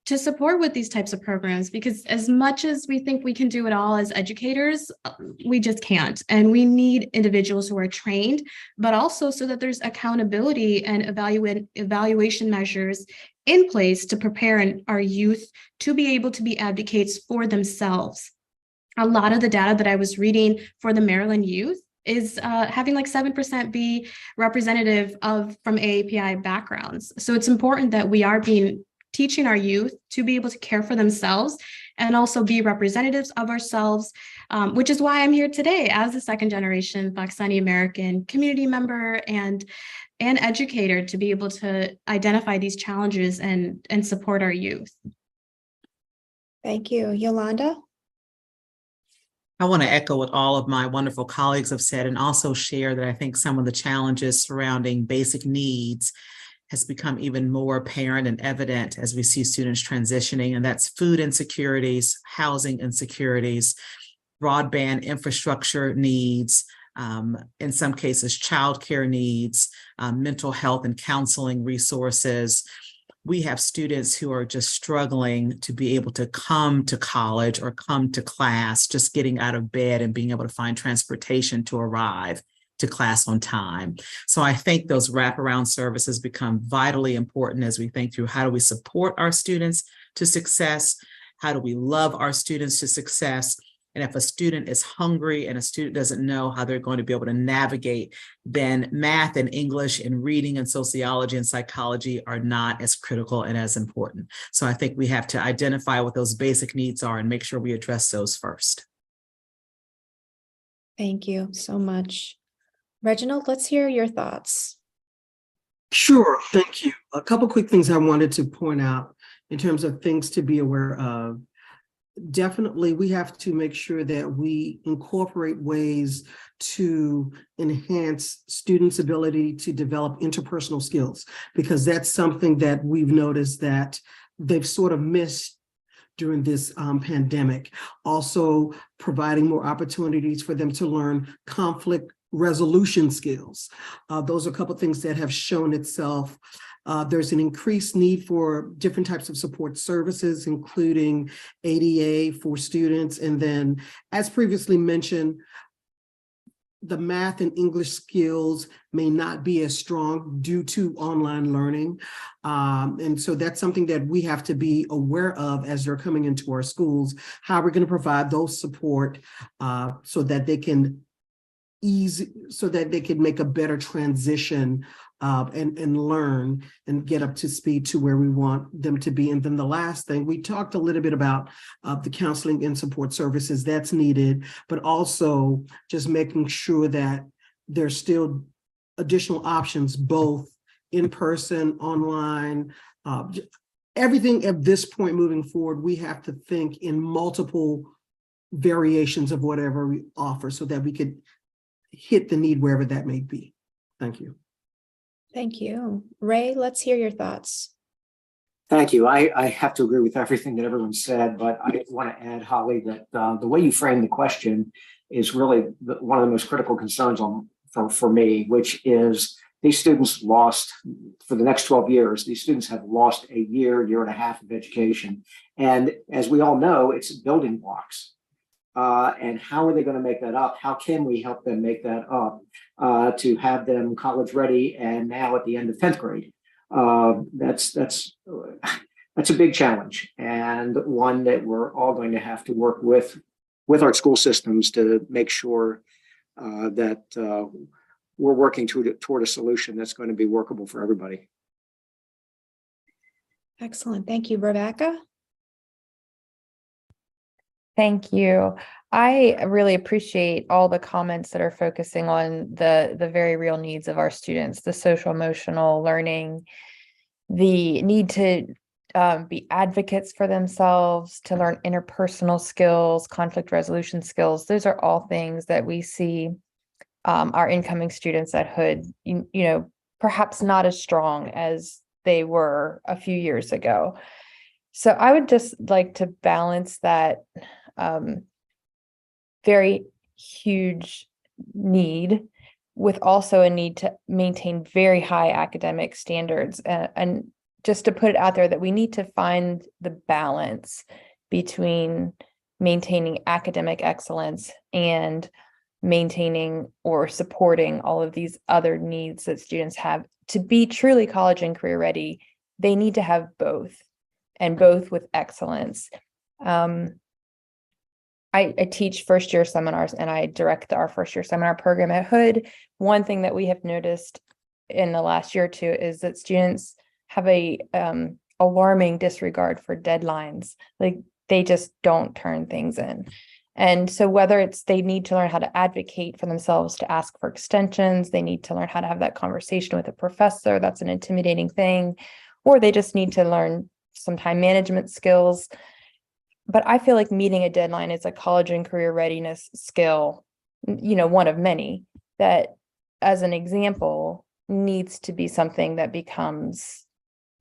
to support with these types of programs, because as much as we think we can do it all as educators, we just can't. And we need individuals who are trained, but also so that there's accountability and evaluation measures in place to prepare our youth to be able to be advocates for themselves. A lot of the data that I was reading for the Maryland youth is having like 7% be representative from AAPI backgrounds. So it's important that we are teaching our youth to be able to care for themselves and also be representatives of ourselves, which is why I'm here today as a second generation Pakistani American community member and educator to be able to identify these challenges and support our youth.
Thank you. Yolanda?
I want to echo what all of my wonderful colleagues have said and also share that I think some of the challenges surrounding basic needs has become even more apparent and evident as we see students transitioning, and that's food insecurities, housing insecurities, broadband infrastructure needs, in some cases, childcare needs, mental health and counseling resources. We have students who are just struggling to be able to come to college or come to class, just getting out of bed and being able to find transportation to arrive to class on time. So I think those wraparound services become vitally important as we think through how do we support our students to success? How do we love our students to success? And if a student is hungry and a student doesn't know how they're going to be able to navigate, then math and English and reading and sociology and psychology are not as critical and as important. So I think we have to identify what those basic needs are and make sure we address those first.
Thank you so much. Reginald, let's hear your thoughts.
Sure, thank you. A couple quick things I wanted to point out in terms of things to be aware of. Definitely, we have to make sure that we incorporate ways to enhance students' ability to develop interpersonal skills, because that's something that we've noticed that they've sort of missed during this pandemic. Also, providing more opportunities for them to learn conflict resolution skills. Those are a couple of things that have shown itself. There's an increased need for different types of support services, including ADA for students. And then, as previously mentioned, the math and English skills may not be as strong due to online learning. And so that's something that we have to be aware of as they're coming into our schools, how we're going to provide those support so that they can make a better transition and learn and get up to speed to where we want them to be. And then the last thing, we talked a little bit about the counseling and support services that's needed, but also just making sure that there's still additional options, both in person, online, everything at this point moving forward, we have to think in multiple variations of whatever we offer so that we could hit the need wherever that may be. Thank you.
Thank you. Ray, let's hear your thoughts.
Thank you. I have to agree with everything that everyone said, but I want to add, Holly, that the way you frame the question is really one of the most critical concerns for me, which is these students lost, for the next 12 years, these students have lost a year and a half of education. And as we all know, it's building blocks. And how are they going to make that up? How can we help them make that up to have them college ready and now at the end of 10th grade? That's a big challenge, and one that we're all going to have to work with our school systems to make sure that we're working toward a solution that's going to be workable for everybody.
Excellent. Thank you, Rebecca.
Thank you. I really appreciate all the comments that are focusing on the very real needs of our students, the social emotional learning, the need to be advocates for themselves, to learn interpersonal skills, conflict resolution skills. Those are all things that we see our incoming students at Hood, you know, perhaps not as strong as they were a few years ago. So I would just like to balance that very huge need with also a need to maintain very high academic standards, and just to put it out there that we need to find the balance between maintaining academic excellence and maintaining or supporting all of these other needs that students have. To be truly college and career ready, they need to have both, and both with excellence. I teach first year seminars and I direct our first year seminar program at Hood. One thing that we have noticed in the last year or two is that students have a alarming disregard for deadlines. Like, they just don't turn things in. And so whether it's they need to learn how to advocate for themselves, to ask for extensions, they need to learn how to have that conversation with a professor, that's an intimidating thing, or they just need to learn some time management skills. But I feel like meeting a deadline is a college and career readiness skill, you know, one of many that, as an example, needs to be something that becomes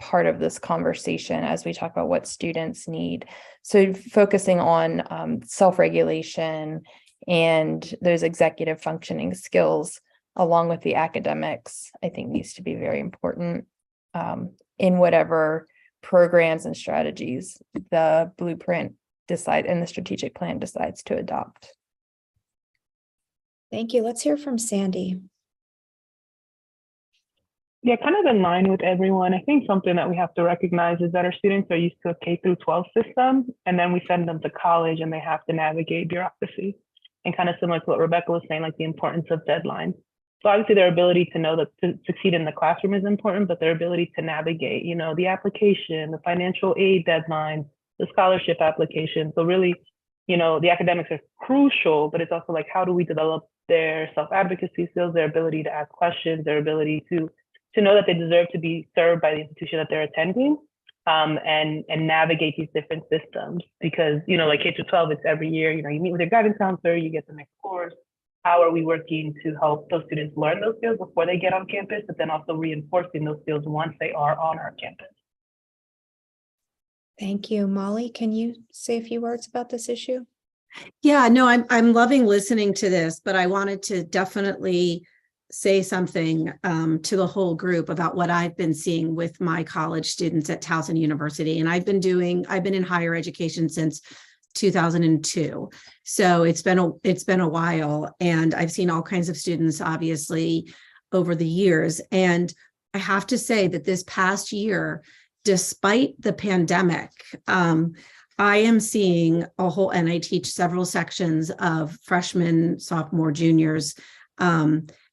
part of this conversation as we talk about what students need. So focusing on self-regulation and those executive functioning skills, along with the academics, I think needs to be very important in whatever programs and strategies the blueprint and the strategic plan decides to adopt.
Thank you. Let's hear from Sandy.
Yeah, kind of in line with everyone. I think something that we have to recognize is that our students are used to a K through 12 system, and then we send them to college and they have to navigate bureaucracy. And kind of similar to what Rebecca was saying, like the importance of deadlines. So obviously their ability to know that to succeed in the classroom is important, but their ability to navigate, you know, the application, the financial aid deadline, the scholarship application. So really, you know, the academics are crucial, but it's also like, how do we develop their self-advocacy skills, their ability to ask questions, their ability to know that they deserve to be served by the institution that they're attending, and navigate these different systems. Because, you know, like K through 12, it's every year, you know, you meet with your guidance counselor, you get the next course. How are we working to help those students learn those skills before they get on campus, but then also reinforcing those skills once they are on our campus?
Thank you. Molly, can you say a few words about this issue?
Yeah, no, I'm loving listening to this, but I wanted to definitely say something to the whole group about what I've been seeing with my college students at Towson University. And I've been in higher education since 2002. So it's been a while, and I've seen all kinds of students, obviously, over the years. And I have to say that this past year, despite the pandemic, I am seeing a whole, and I teach several sections of freshmen, sophomore, juniors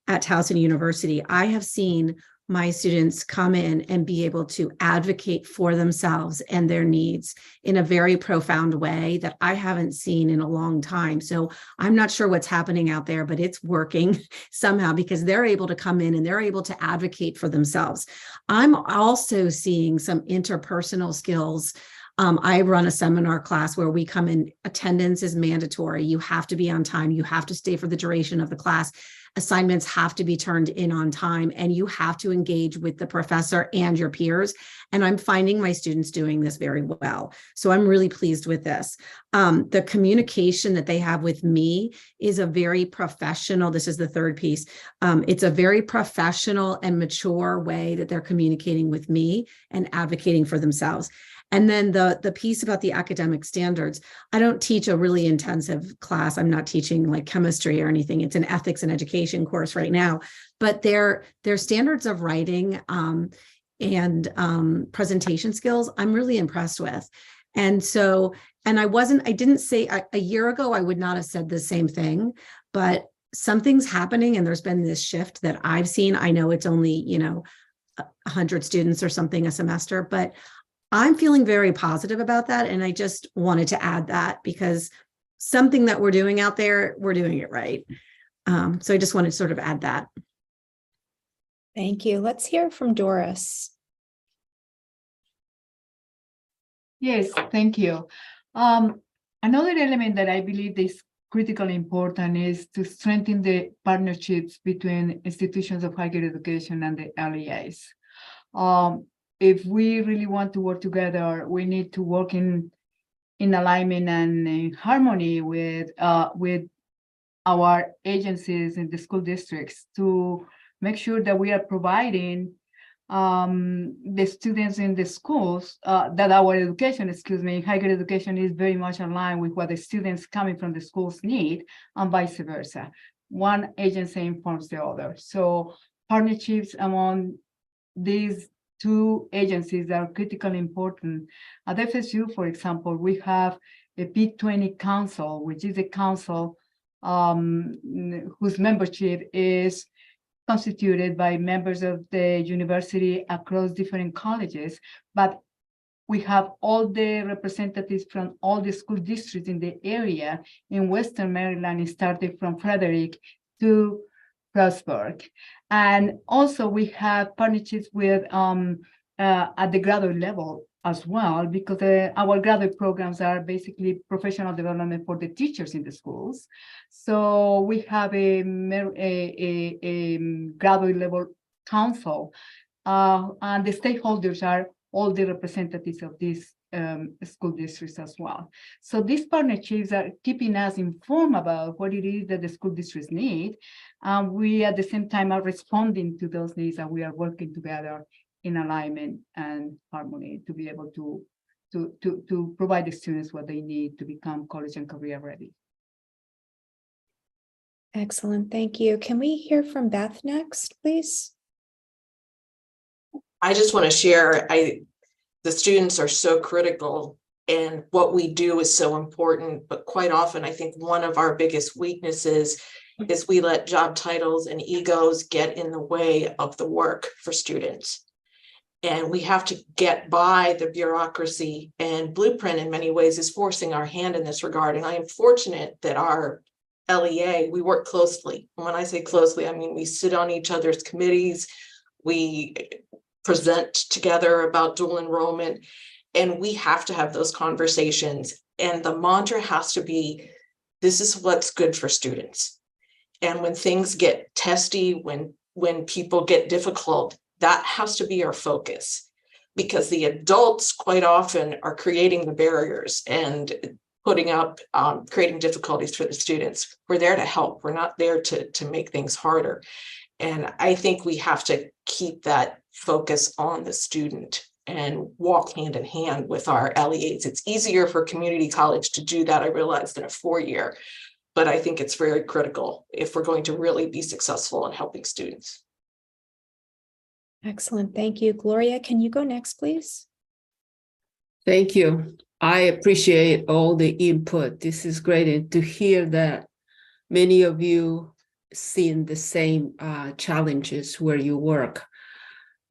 at Towson University. I have seen my students come in and be able to advocate for themselves and their needs in a very profound way that I haven't seen in a long time. So I'm not sure what's happening out there, but it's working somehow, because they're able to come in and they're able to advocate for themselves. I'm also seeing some interpersonal skills. I run a seminar class where we come in, attendance is mandatory. You have to be on time. You have to stay for the duration of the class. Assignments have to be turned in on time, and you have to engage with the professor and your peers. And I'm finding my students doing this very well. So I'm really pleased with this. The communication that they have with me is a very professional, this is the third piece. It's a very professional and mature way that they're communicating with me and advocating for themselves. And then the piece about the academic standards, I don't teach a really intensive class. I'm not teaching like chemistry or anything. It's an ethics and education course right now, but their standards of writing and presentation skills, I'm really impressed with. And so, and I didn't say a year ago, I would not have said the same thing, but something's happening and there's been this shift that I've seen. I know it's only, 100 students or something a semester, but I'm feeling very positive about that. And I just wanted to add that because something that we're doing out there, we're doing it right. So I just wanted to sort of add that.
Thank you. Let's hear from Doris.
Yes, thank you. Another element that I believe is critically important is to strengthen the partnerships between institutions of higher education and the LEAs. If we really want to work together, we need to work in alignment and in harmony with our agencies in the school districts to make sure that we are providing the students in the schools, that our education, higher education is very much aligned with what the students coming from the schools need, and vice versa. One agency informs the other. So partnerships among these two agencies are critically important. At FSU, for example, we have a P20 council, which is a council whose membership is constituted by members of the university across different colleges, but we have all the representatives from all the school districts in the area in Western Maryland, starting from Frederick to Frostburg. And also we have partnerships with at the graduate level as well, because our graduate programs are basically professional development for the teachers in the schools. So we have a graduate level council, and the stakeholders are all the representatives of these school districts as well. So these partnerships are keeping us informed about what it is that the school districts need. We at the same time are responding to those needs, and we are working together in alignment and harmony to be able to provide the students what they need to become college and career ready.
Excellent, thank you. Can we hear from Beth next, please?
I just want to share, the students are so critical and what we do is so important, but quite often I think one of our biggest weaknesses is we let job titles and egos get in the way of the work for students. And we have to get by the bureaucracy, and Blueprint in many ways is forcing our hand in this regard. And I am fortunate that our LEA, we work closely. And when I say closely, I mean we sit on each other's committees, we present together about dual enrollment, and we have to have those conversations. And the mantra has to be, this is what's good for students. And when things get testy, when people get difficult, that has to be our focus, because the adults quite often are creating the barriers and putting up, creating difficulties for the students. We're there to help. We're not there to make things harder. And I think we have to keep that focus on the student and walk hand in hand with our LEAs. It's easier for community college to do that, I realize, than a 4-year, but I think it's very critical if we're going to really be successful in helping students.
Excellent, thank you. Gloria, can you go next, please?
Thank you. I appreciate all the input. This is great, and to hear that many of you seeing the same challenges where you work.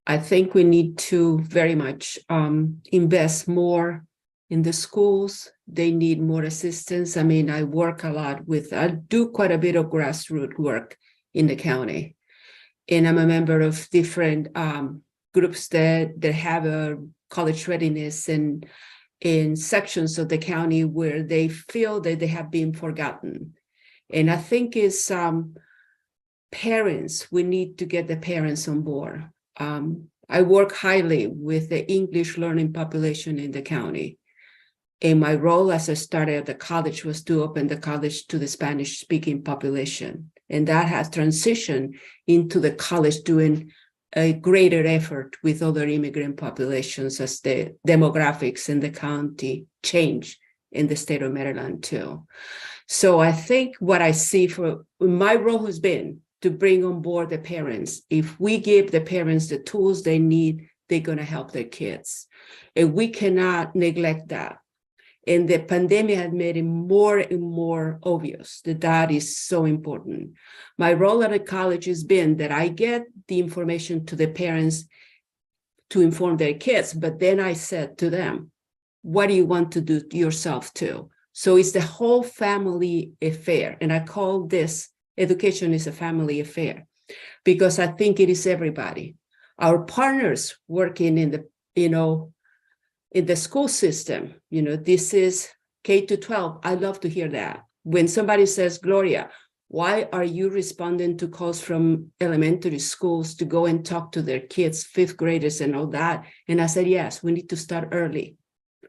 I think we need to very much invest more in the schools. They need more assistance. I mean, I work a lot I do quite a bit of grassroots work in the county. And I'm a member of different groups that have a college readiness and in sections of the county where they feel that they have been forgotten. And I think it's parents, we need to get the parents on board. I work highly with the English learning population in the county. And my role as I started at the college was to open the college to the Spanish speaking population. And that has transitioned into the college doing a greater effort with other immigrant populations as the demographics in the county change in the state of Maryland too. So I think what I see for my role has been to bring on board the parents. If we give the parents the tools they need, they're going to help their kids. And we cannot neglect that. And the pandemic has made it more and more obvious that that is so important. My role at a college has been that I get the information to the parents to inform their kids, but then I said to them, what do you want to do yourself too? So it's the whole family affair. And I call this education is a family affair because I think it is everybody. Our partners working in the, in the school system, this is K-12. I love to hear that. When somebody says, Gloria, why are you responding to calls from elementary schools to go and talk to their kids, fifth graders and all that? And I said, yes, we need to start early.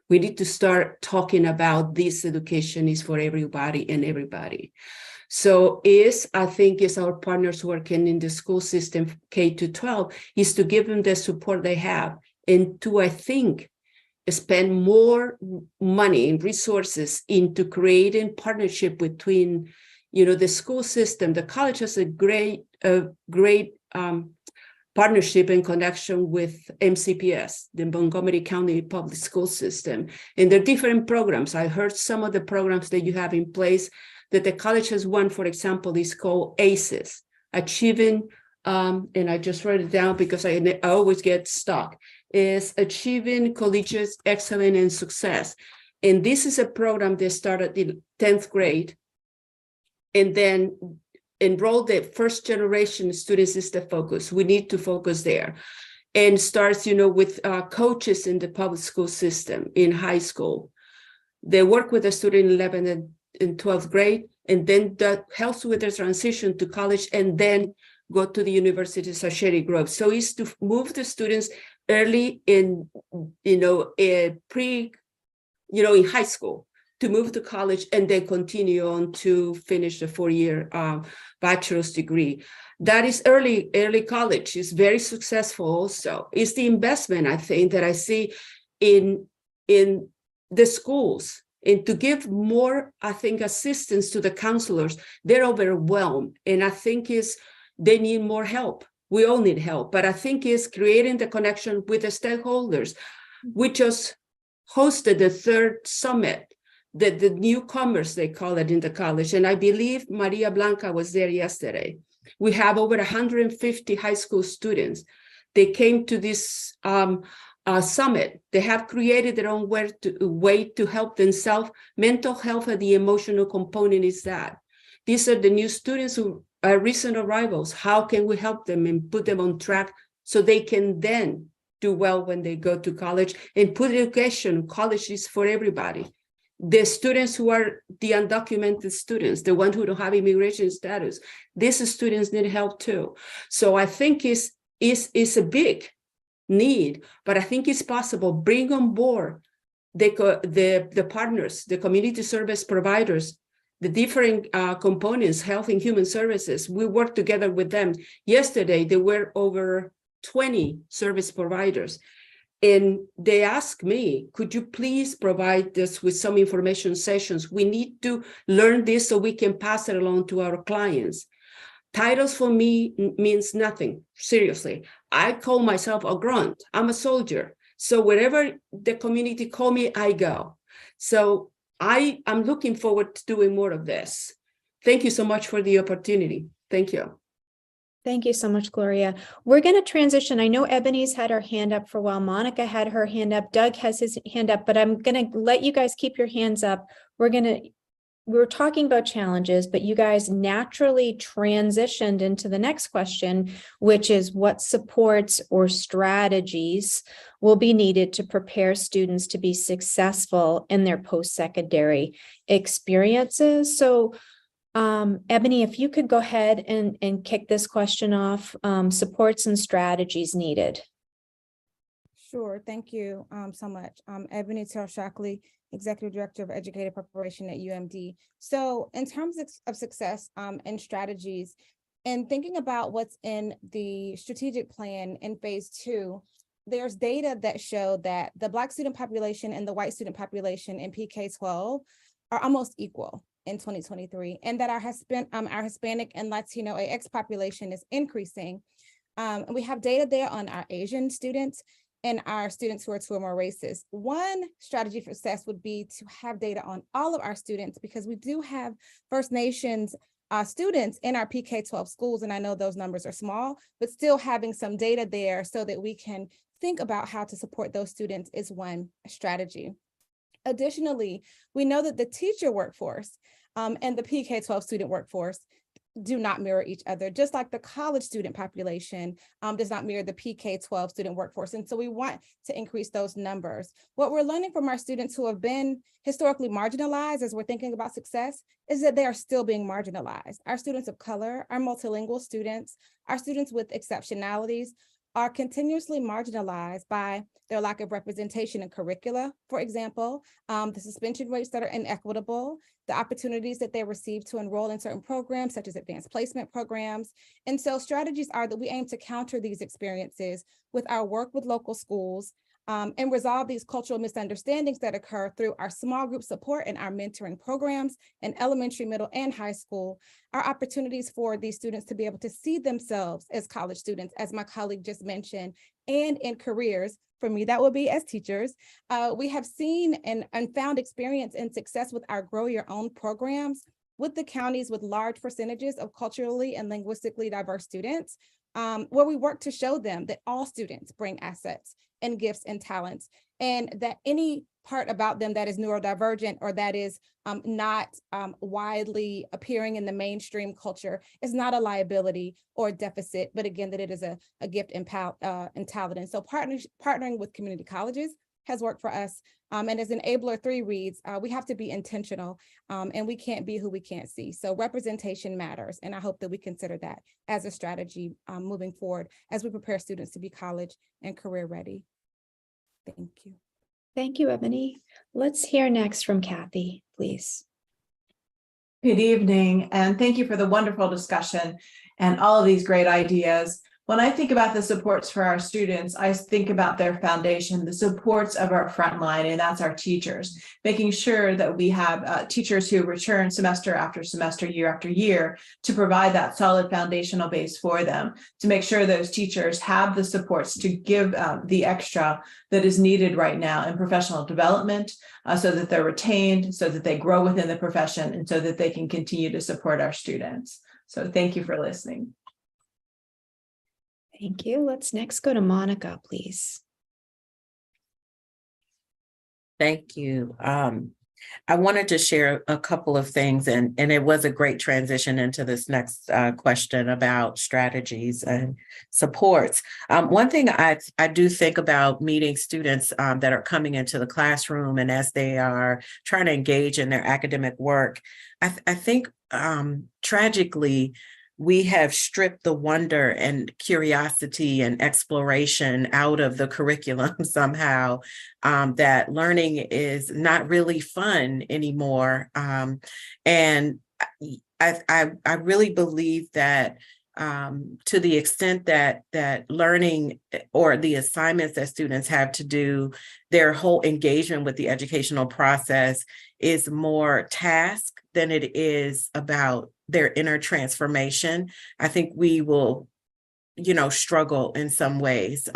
We need to start talking about this education is for everybody and everybody. So I think is our partners working in the school system K-12 is to give them the support they have and to, I think, spend more money and resources into creating partnership between, the school system. The college has a great partnership and connection with MCPS, the Montgomery County Public School System. And there are different programs. I heard some of the programs that you have in place that the college has one, for example, is called ACES, Achieving, and I just wrote it down because I always get stuck, is Achieving Collegiate Excellence and Success. And this is a program that started in 10th grade and then enroll the first generation students is the focus. We need to focus there. And starts, with coaches in the public school system in high school. They work with the student in 11th and 12th grade, and then that helps with the transition to college and then go to the University of Shady Grove. So it's to move the students early in, in high school to move to college and then continue on to finish the 4-year bachelor's degree. That is early college. It's very successful also. It's the investment, I think, that I see in the schools. And to give more, I think, assistance to the counselors, they're overwhelmed. And I think they need more help. We all need help. But I think it's creating the connection with the stakeholders. We just hosted the 3rd summit, the newcomers, they call it in the college. And I believe Maria Blanca was there yesterday. We have over 150 high school students. They came to this summit. They have created their own way to help themselves. Mental health and the emotional component is that. These are the new students who are recent arrivals. How can we help them and put them on track so they can then do well when they go to college and put education? College is for everybody. The students who are the undocumented students, the ones who don't have immigration status, these students need help too. So I think it's a big need, but I think it's possible. Bring on board the partners, the community service providers, the different components, health and human services. We work together with them. Yesterday, there were over 20 service providers. And they asked me, could you please provide us with some information sessions? We need to learn this so we can pass it along to our clients. Titles for me means nothing, seriously. I call myself a grunt. I'm a soldier. So wherever the community call me, I go. So I'm looking forward to doing more of this. Thank you so much for the opportunity. Thank you.
Thank you so much, Gloria. We're going to transition. I know Ebony's had her hand up for a while. Monica had her hand up. Doug has his hand up, but I'm going to let you guys keep your hands up. We're talking about challenges, but you guys naturally transitioned into the next question, which is what supports or strategies will be needed to prepare students to be successful in their post-secondary experiences. So Ebony, if you could go ahead and kick this question off, supports and strategies needed.
Sure, thank you so much. Ebony Shockley, Executive Director of Educator Preparation at UMD. So in terms of success and strategies, And thinking about what's in the strategic plan in phase 2, there's data that show that the Black student population and the white student population in PK-12 are almost equal in 2023, and that our Hispanic and Latino AX population is increasing. And we have data there on our Asian students and our students who are more racist. One strategy for success would be to have data on all of our students, because we do have First Nations students in our PK-12 schools, and I know those numbers are small, but still having some data there so that we can think about how to support those students is one strategy. Additionally, we know that the teacher workforce and the PK-12 student workforce do not mirror each other, just like the college student population does not mirror the PK-12 student workforce. And so we want to increase those numbers. What we're learning from our students who have been historically marginalized as we're thinking about success is that they are still being marginalized. Our students of color, our multilingual students, our students with exceptionalities are continuously marginalized by their lack of representation in curricula, for example, the suspension rates that are inequitable, the opportunities that they receive to enroll in certain programs, such as advanced placement programs. And so strategies are that we aim to counter these experiences with our work with local schools and resolve these cultural misunderstandings that occur through our small group support and our mentoring programs in elementary, middle, and high school. Our opportunities for these students to be able to see themselves as college students, as my colleague just mentioned, and in careers. For me, that will be as teachers. We have seen and found experience and success with our Grow Your Own programs with the counties with large percentages of culturally and linguistically diverse students, where we work to show them that all students bring assets and gifts and talents, and that any part about them that is neurodivergent or that is not widely appearing in the mainstream culture is not a liability or a deficit, but again, that it is a gift and talent. And so partnering with community colleges has worked for us. And as Enabler 3 reads, we have to be intentional and we can't be who we can't see. So representation matters. And I hope that we consider that as a strategy moving forward as we prepare students to be college and career ready. Thank you.
Thank you, Ebony. Let's hear next from Kathy, please.
Good evening, and thank you for the wonderful discussion and all of these great ideas. When I think about the supports for our students, I think about their foundation, the supports of our front line, and that's our teachers, making sure that we have teachers who return semester after semester, year after year, to provide that solid foundational base for them, to make sure those teachers have the supports to give the extra that is needed right now in professional development, so that they're retained, so that they grow within the profession, and so that they can continue to support our students. So thank you for listening.
Thank you. Let's next go to Monica, please.
Thank you. I wanted to share a couple of things, and it was a great transition into this next question about strategies and supports. One thing I do think about meeting students that are coming into the classroom and as they are trying to engage in their academic work, I think tragically, we have stripped the wonder and curiosity and exploration out of the curriculum somehow, that learning is not really fun anymore. And I really believe that to the extent that learning or the assignments that students have to do, their whole engagement with the educational process is more task than it is about their inner transformation. I think we will, struggle in some ways.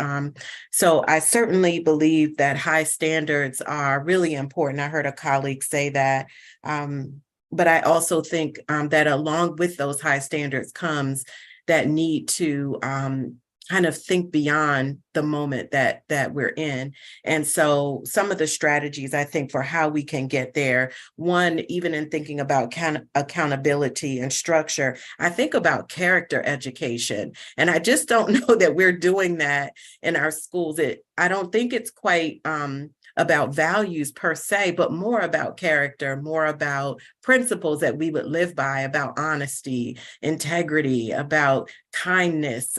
So I certainly believe that high standards are really important. I heard a colleague say that, but I also think that along with those high standards comes that need to kind of think beyond the moment that we're in. And so some of the strategies, I think, for how we can get there, one, even in thinking about accountability and structure, I think about character education. And I just don't know that we're doing that in our schools. I don't think it's quite about values per se, but more about character, more about principles that we would live by, about honesty, integrity, about kindness,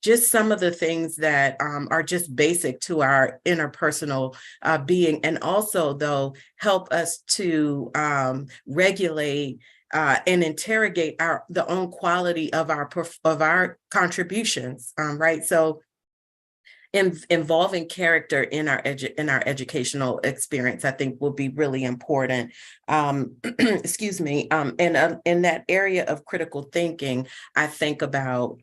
just some of the things that are just basic to our interpersonal being, and also, though, help us to regulate and interrogate the own quality of our contributions, right? So involving character in our educational experience, I think, will be really important. Excuse me. In that area of critical thinking, I think about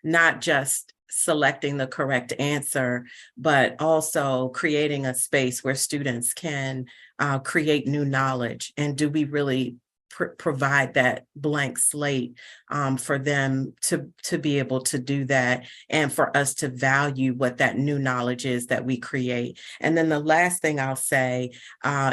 not just selecting the correct answer, but also creating a space where students can create new knowledge. And do we really provide that blank slate for them to be able to do that, and for us to value what that new knowledge is that we create. And then the last thing I'll say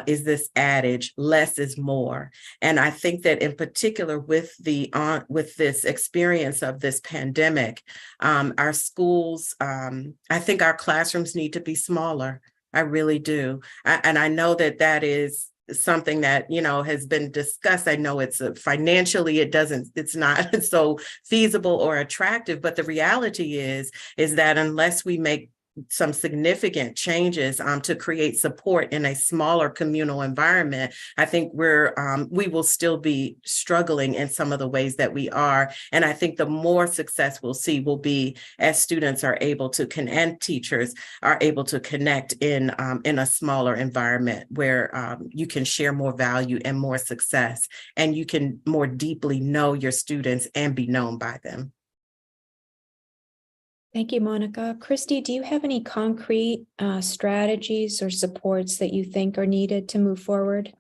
is this adage, less is more. And I think that in particular with this experience of this pandemic, our schools, I think our classrooms need to be smaller. I really do. And I know that is something that, has been discussed. I know it's financially, it's not so feasible or attractive, but the reality is that unless we make some significant changes to create support in a smaller communal environment, I think we will still be struggling in some of the ways that we are. And I think the more success we'll see will be as students are able to and teachers are able to connect in a smaller environment where you can share more value and more success, and you can more deeply know your students and be known by them.
Thank you, Monica. Christy, do you have any concrete strategies or supports that you think are needed to move forward?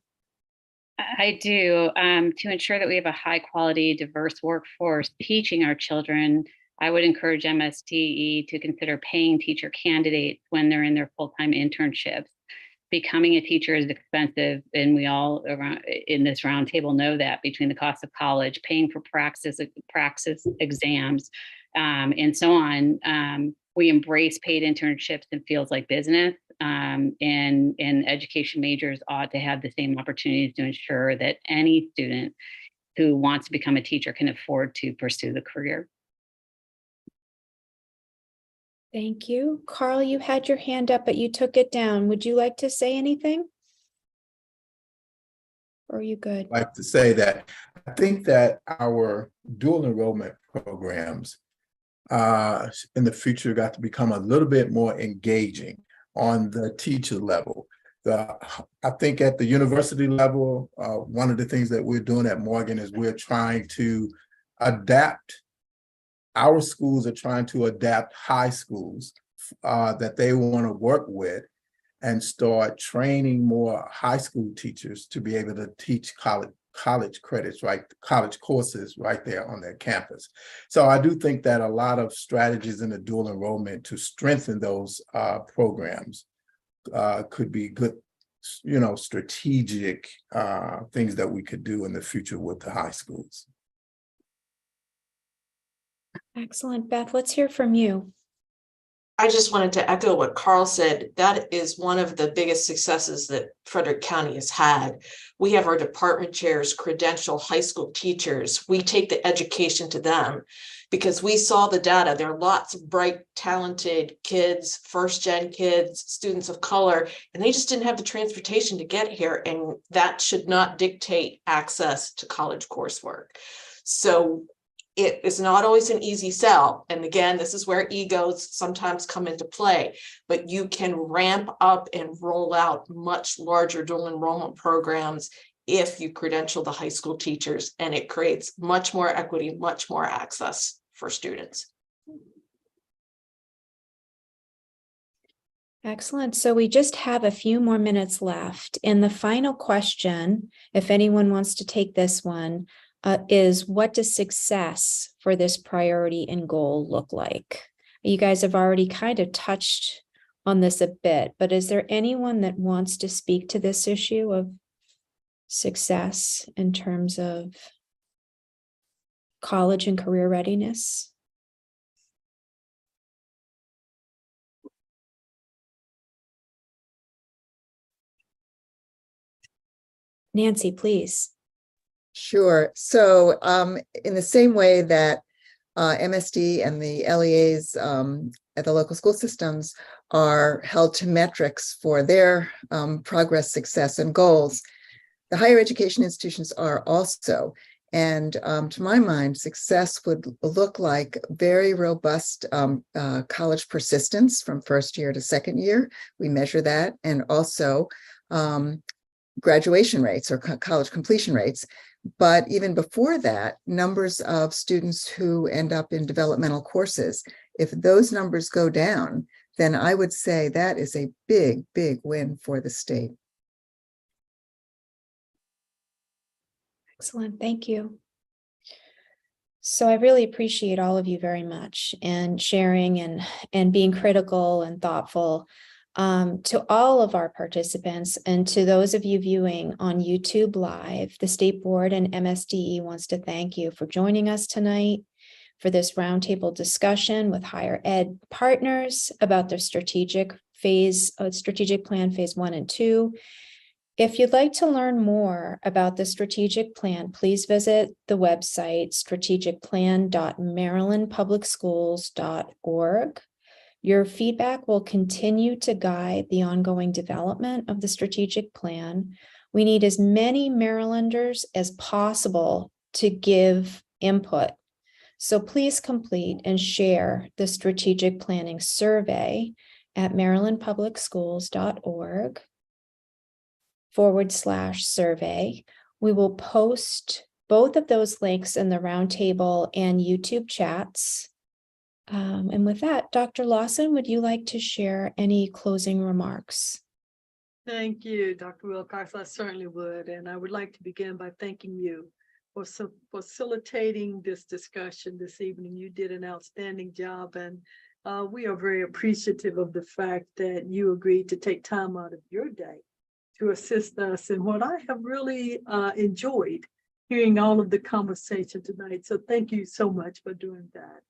I do. To ensure that we have a high quality, diverse workforce teaching our children, I would encourage MSDE to consider paying teacher candidates when they're in their full-time internships. Becoming a teacher is expensive, and we all around in this roundtable know that, between the cost of college, paying for praxis exams, and so on. We embrace paid internships in fields like business, and education majors ought to have the same opportunities to ensure that any student who wants to become a teacher can afford to pursue the career.
Thank you. Carl, you had your hand up, but you took it down. Would you like to say anything? Or are you good?
I'd like to say that I think that our dual enrollment programs in the future got to become a little bit more engaging on the teacher level. I think at the university level, one of the things that we're doing at Morgan is we're trying to adapt. Our schools are trying to adapt high schools that they want to work with, and start training more high school teachers to be able to teach college credits, right? College courses right there on their campus. So I do think that a lot of strategies in the dual enrollment to strengthen those programs could be good, strategic things that we could do in the future with the high schools.
Excellent. Beth, let's hear from you.
I just wanted to echo what Carl said. That is one of the biggest successes that Frederick County has had. We have our department chairs credential high school teachers. We take the education to them because we saw the data. There are lots of bright, talented kids, first-gen kids, students of color, and they just didn't have the transportation to get here. And that should not dictate access to college coursework. So it is not always an easy sell. And again, this is where egos sometimes come into play, but you can ramp up and roll out much larger dual enrollment programs if you credential the high school teachers, and it creates much more equity, much more access for students.
Excellent. So we just have a few more minutes left. And the final question, if anyone wants to take this one, is what does success for this priority and goal look like? You guys have already kind of touched on this a bit, but is there anyone that wants to speak to this issue of success in terms of college and career readiness? Nancy, please.
Sure. So in the same way that MSD and the LEAs at the local school systems are held to metrics for their progress, success, and goals, The higher education institutions are also. And to my mind, success would look like very robust college persistence from first year to second year. We measure that, and also graduation rates or college completion rates. But even before that, numbers of students who end up in developmental courses, if those numbers go down, then I would say that is a big, big win for the state.
Excellent, thank you. So I really appreciate all of you very much and sharing and being critical and thoughtful. To all of our participants and to those of you viewing on YouTube Live, the State Board and MSDE wants to thank you for joining us tonight for this roundtable discussion with higher ed partners about their strategic plan phase 1 and 2. If you'd like to learn more about the strategic plan, please visit the website strategicplan.marylandpublicschools.org. Your feedback will continue to guide the ongoing development of the strategic plan. We need as many Marylanders as possible to give input. So please complete and share the strategic planning survey at marylandpublicschools.org/survey. We will post both of those links in the roundtable and YouTube chats. And with that, Dr. Lawson, would you like to share any closing remarks?
Thank you, Dr. Wilcox. I certainly would. And I would like to begin by thanking you for facilitating this discussion this evening. You did an outstanding job, and we are very appreciative of the fact that you agreed to take time out of your day to assist us in what I have really enjoyed hearing all of the conversation tonight. So thank you so much for doing that.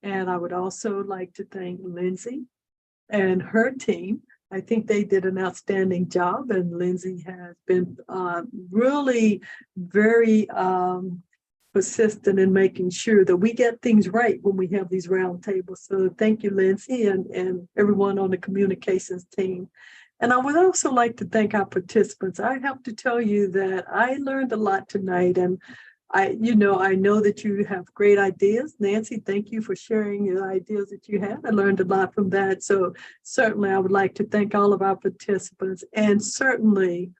And I would also like to thank Lindsay and her team. I think they did an outstanding job, and Lindsay has been really very persistent in making sure that we get things right when we have these roundtables. So thank you, Lindsay, and everyone on the communications team. And I would also like to thank our participants. I have to tell you that I learned a lot tonight, and I know that you have great ideas. Nancy, thank you for sharing your ideas that you have. I learned a lot from that. So certainly I would like to thank all of our participants, and certainly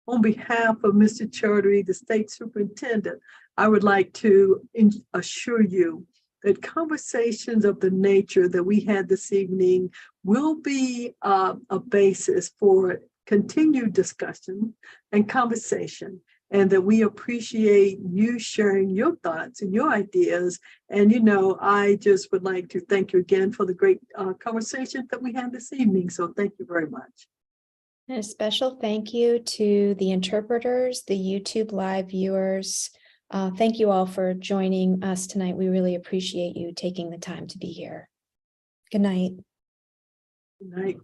on behalf of Mr. Chaudhary, the state superintendent, I would like to assure you that conversations of the nature that we had this evening will be a basis for continued discussion and conversation, and that we appreciate you sharing your thoughts and your ideas. And, I just would like to thank you again for the great conversation that we had this evening. So thank you very much.
And a special thank you to the interpreters, the YouTube Live viewers. Thank you all for joining us tonight. We really appreciate you taking the time to be here. Good night.
Good night.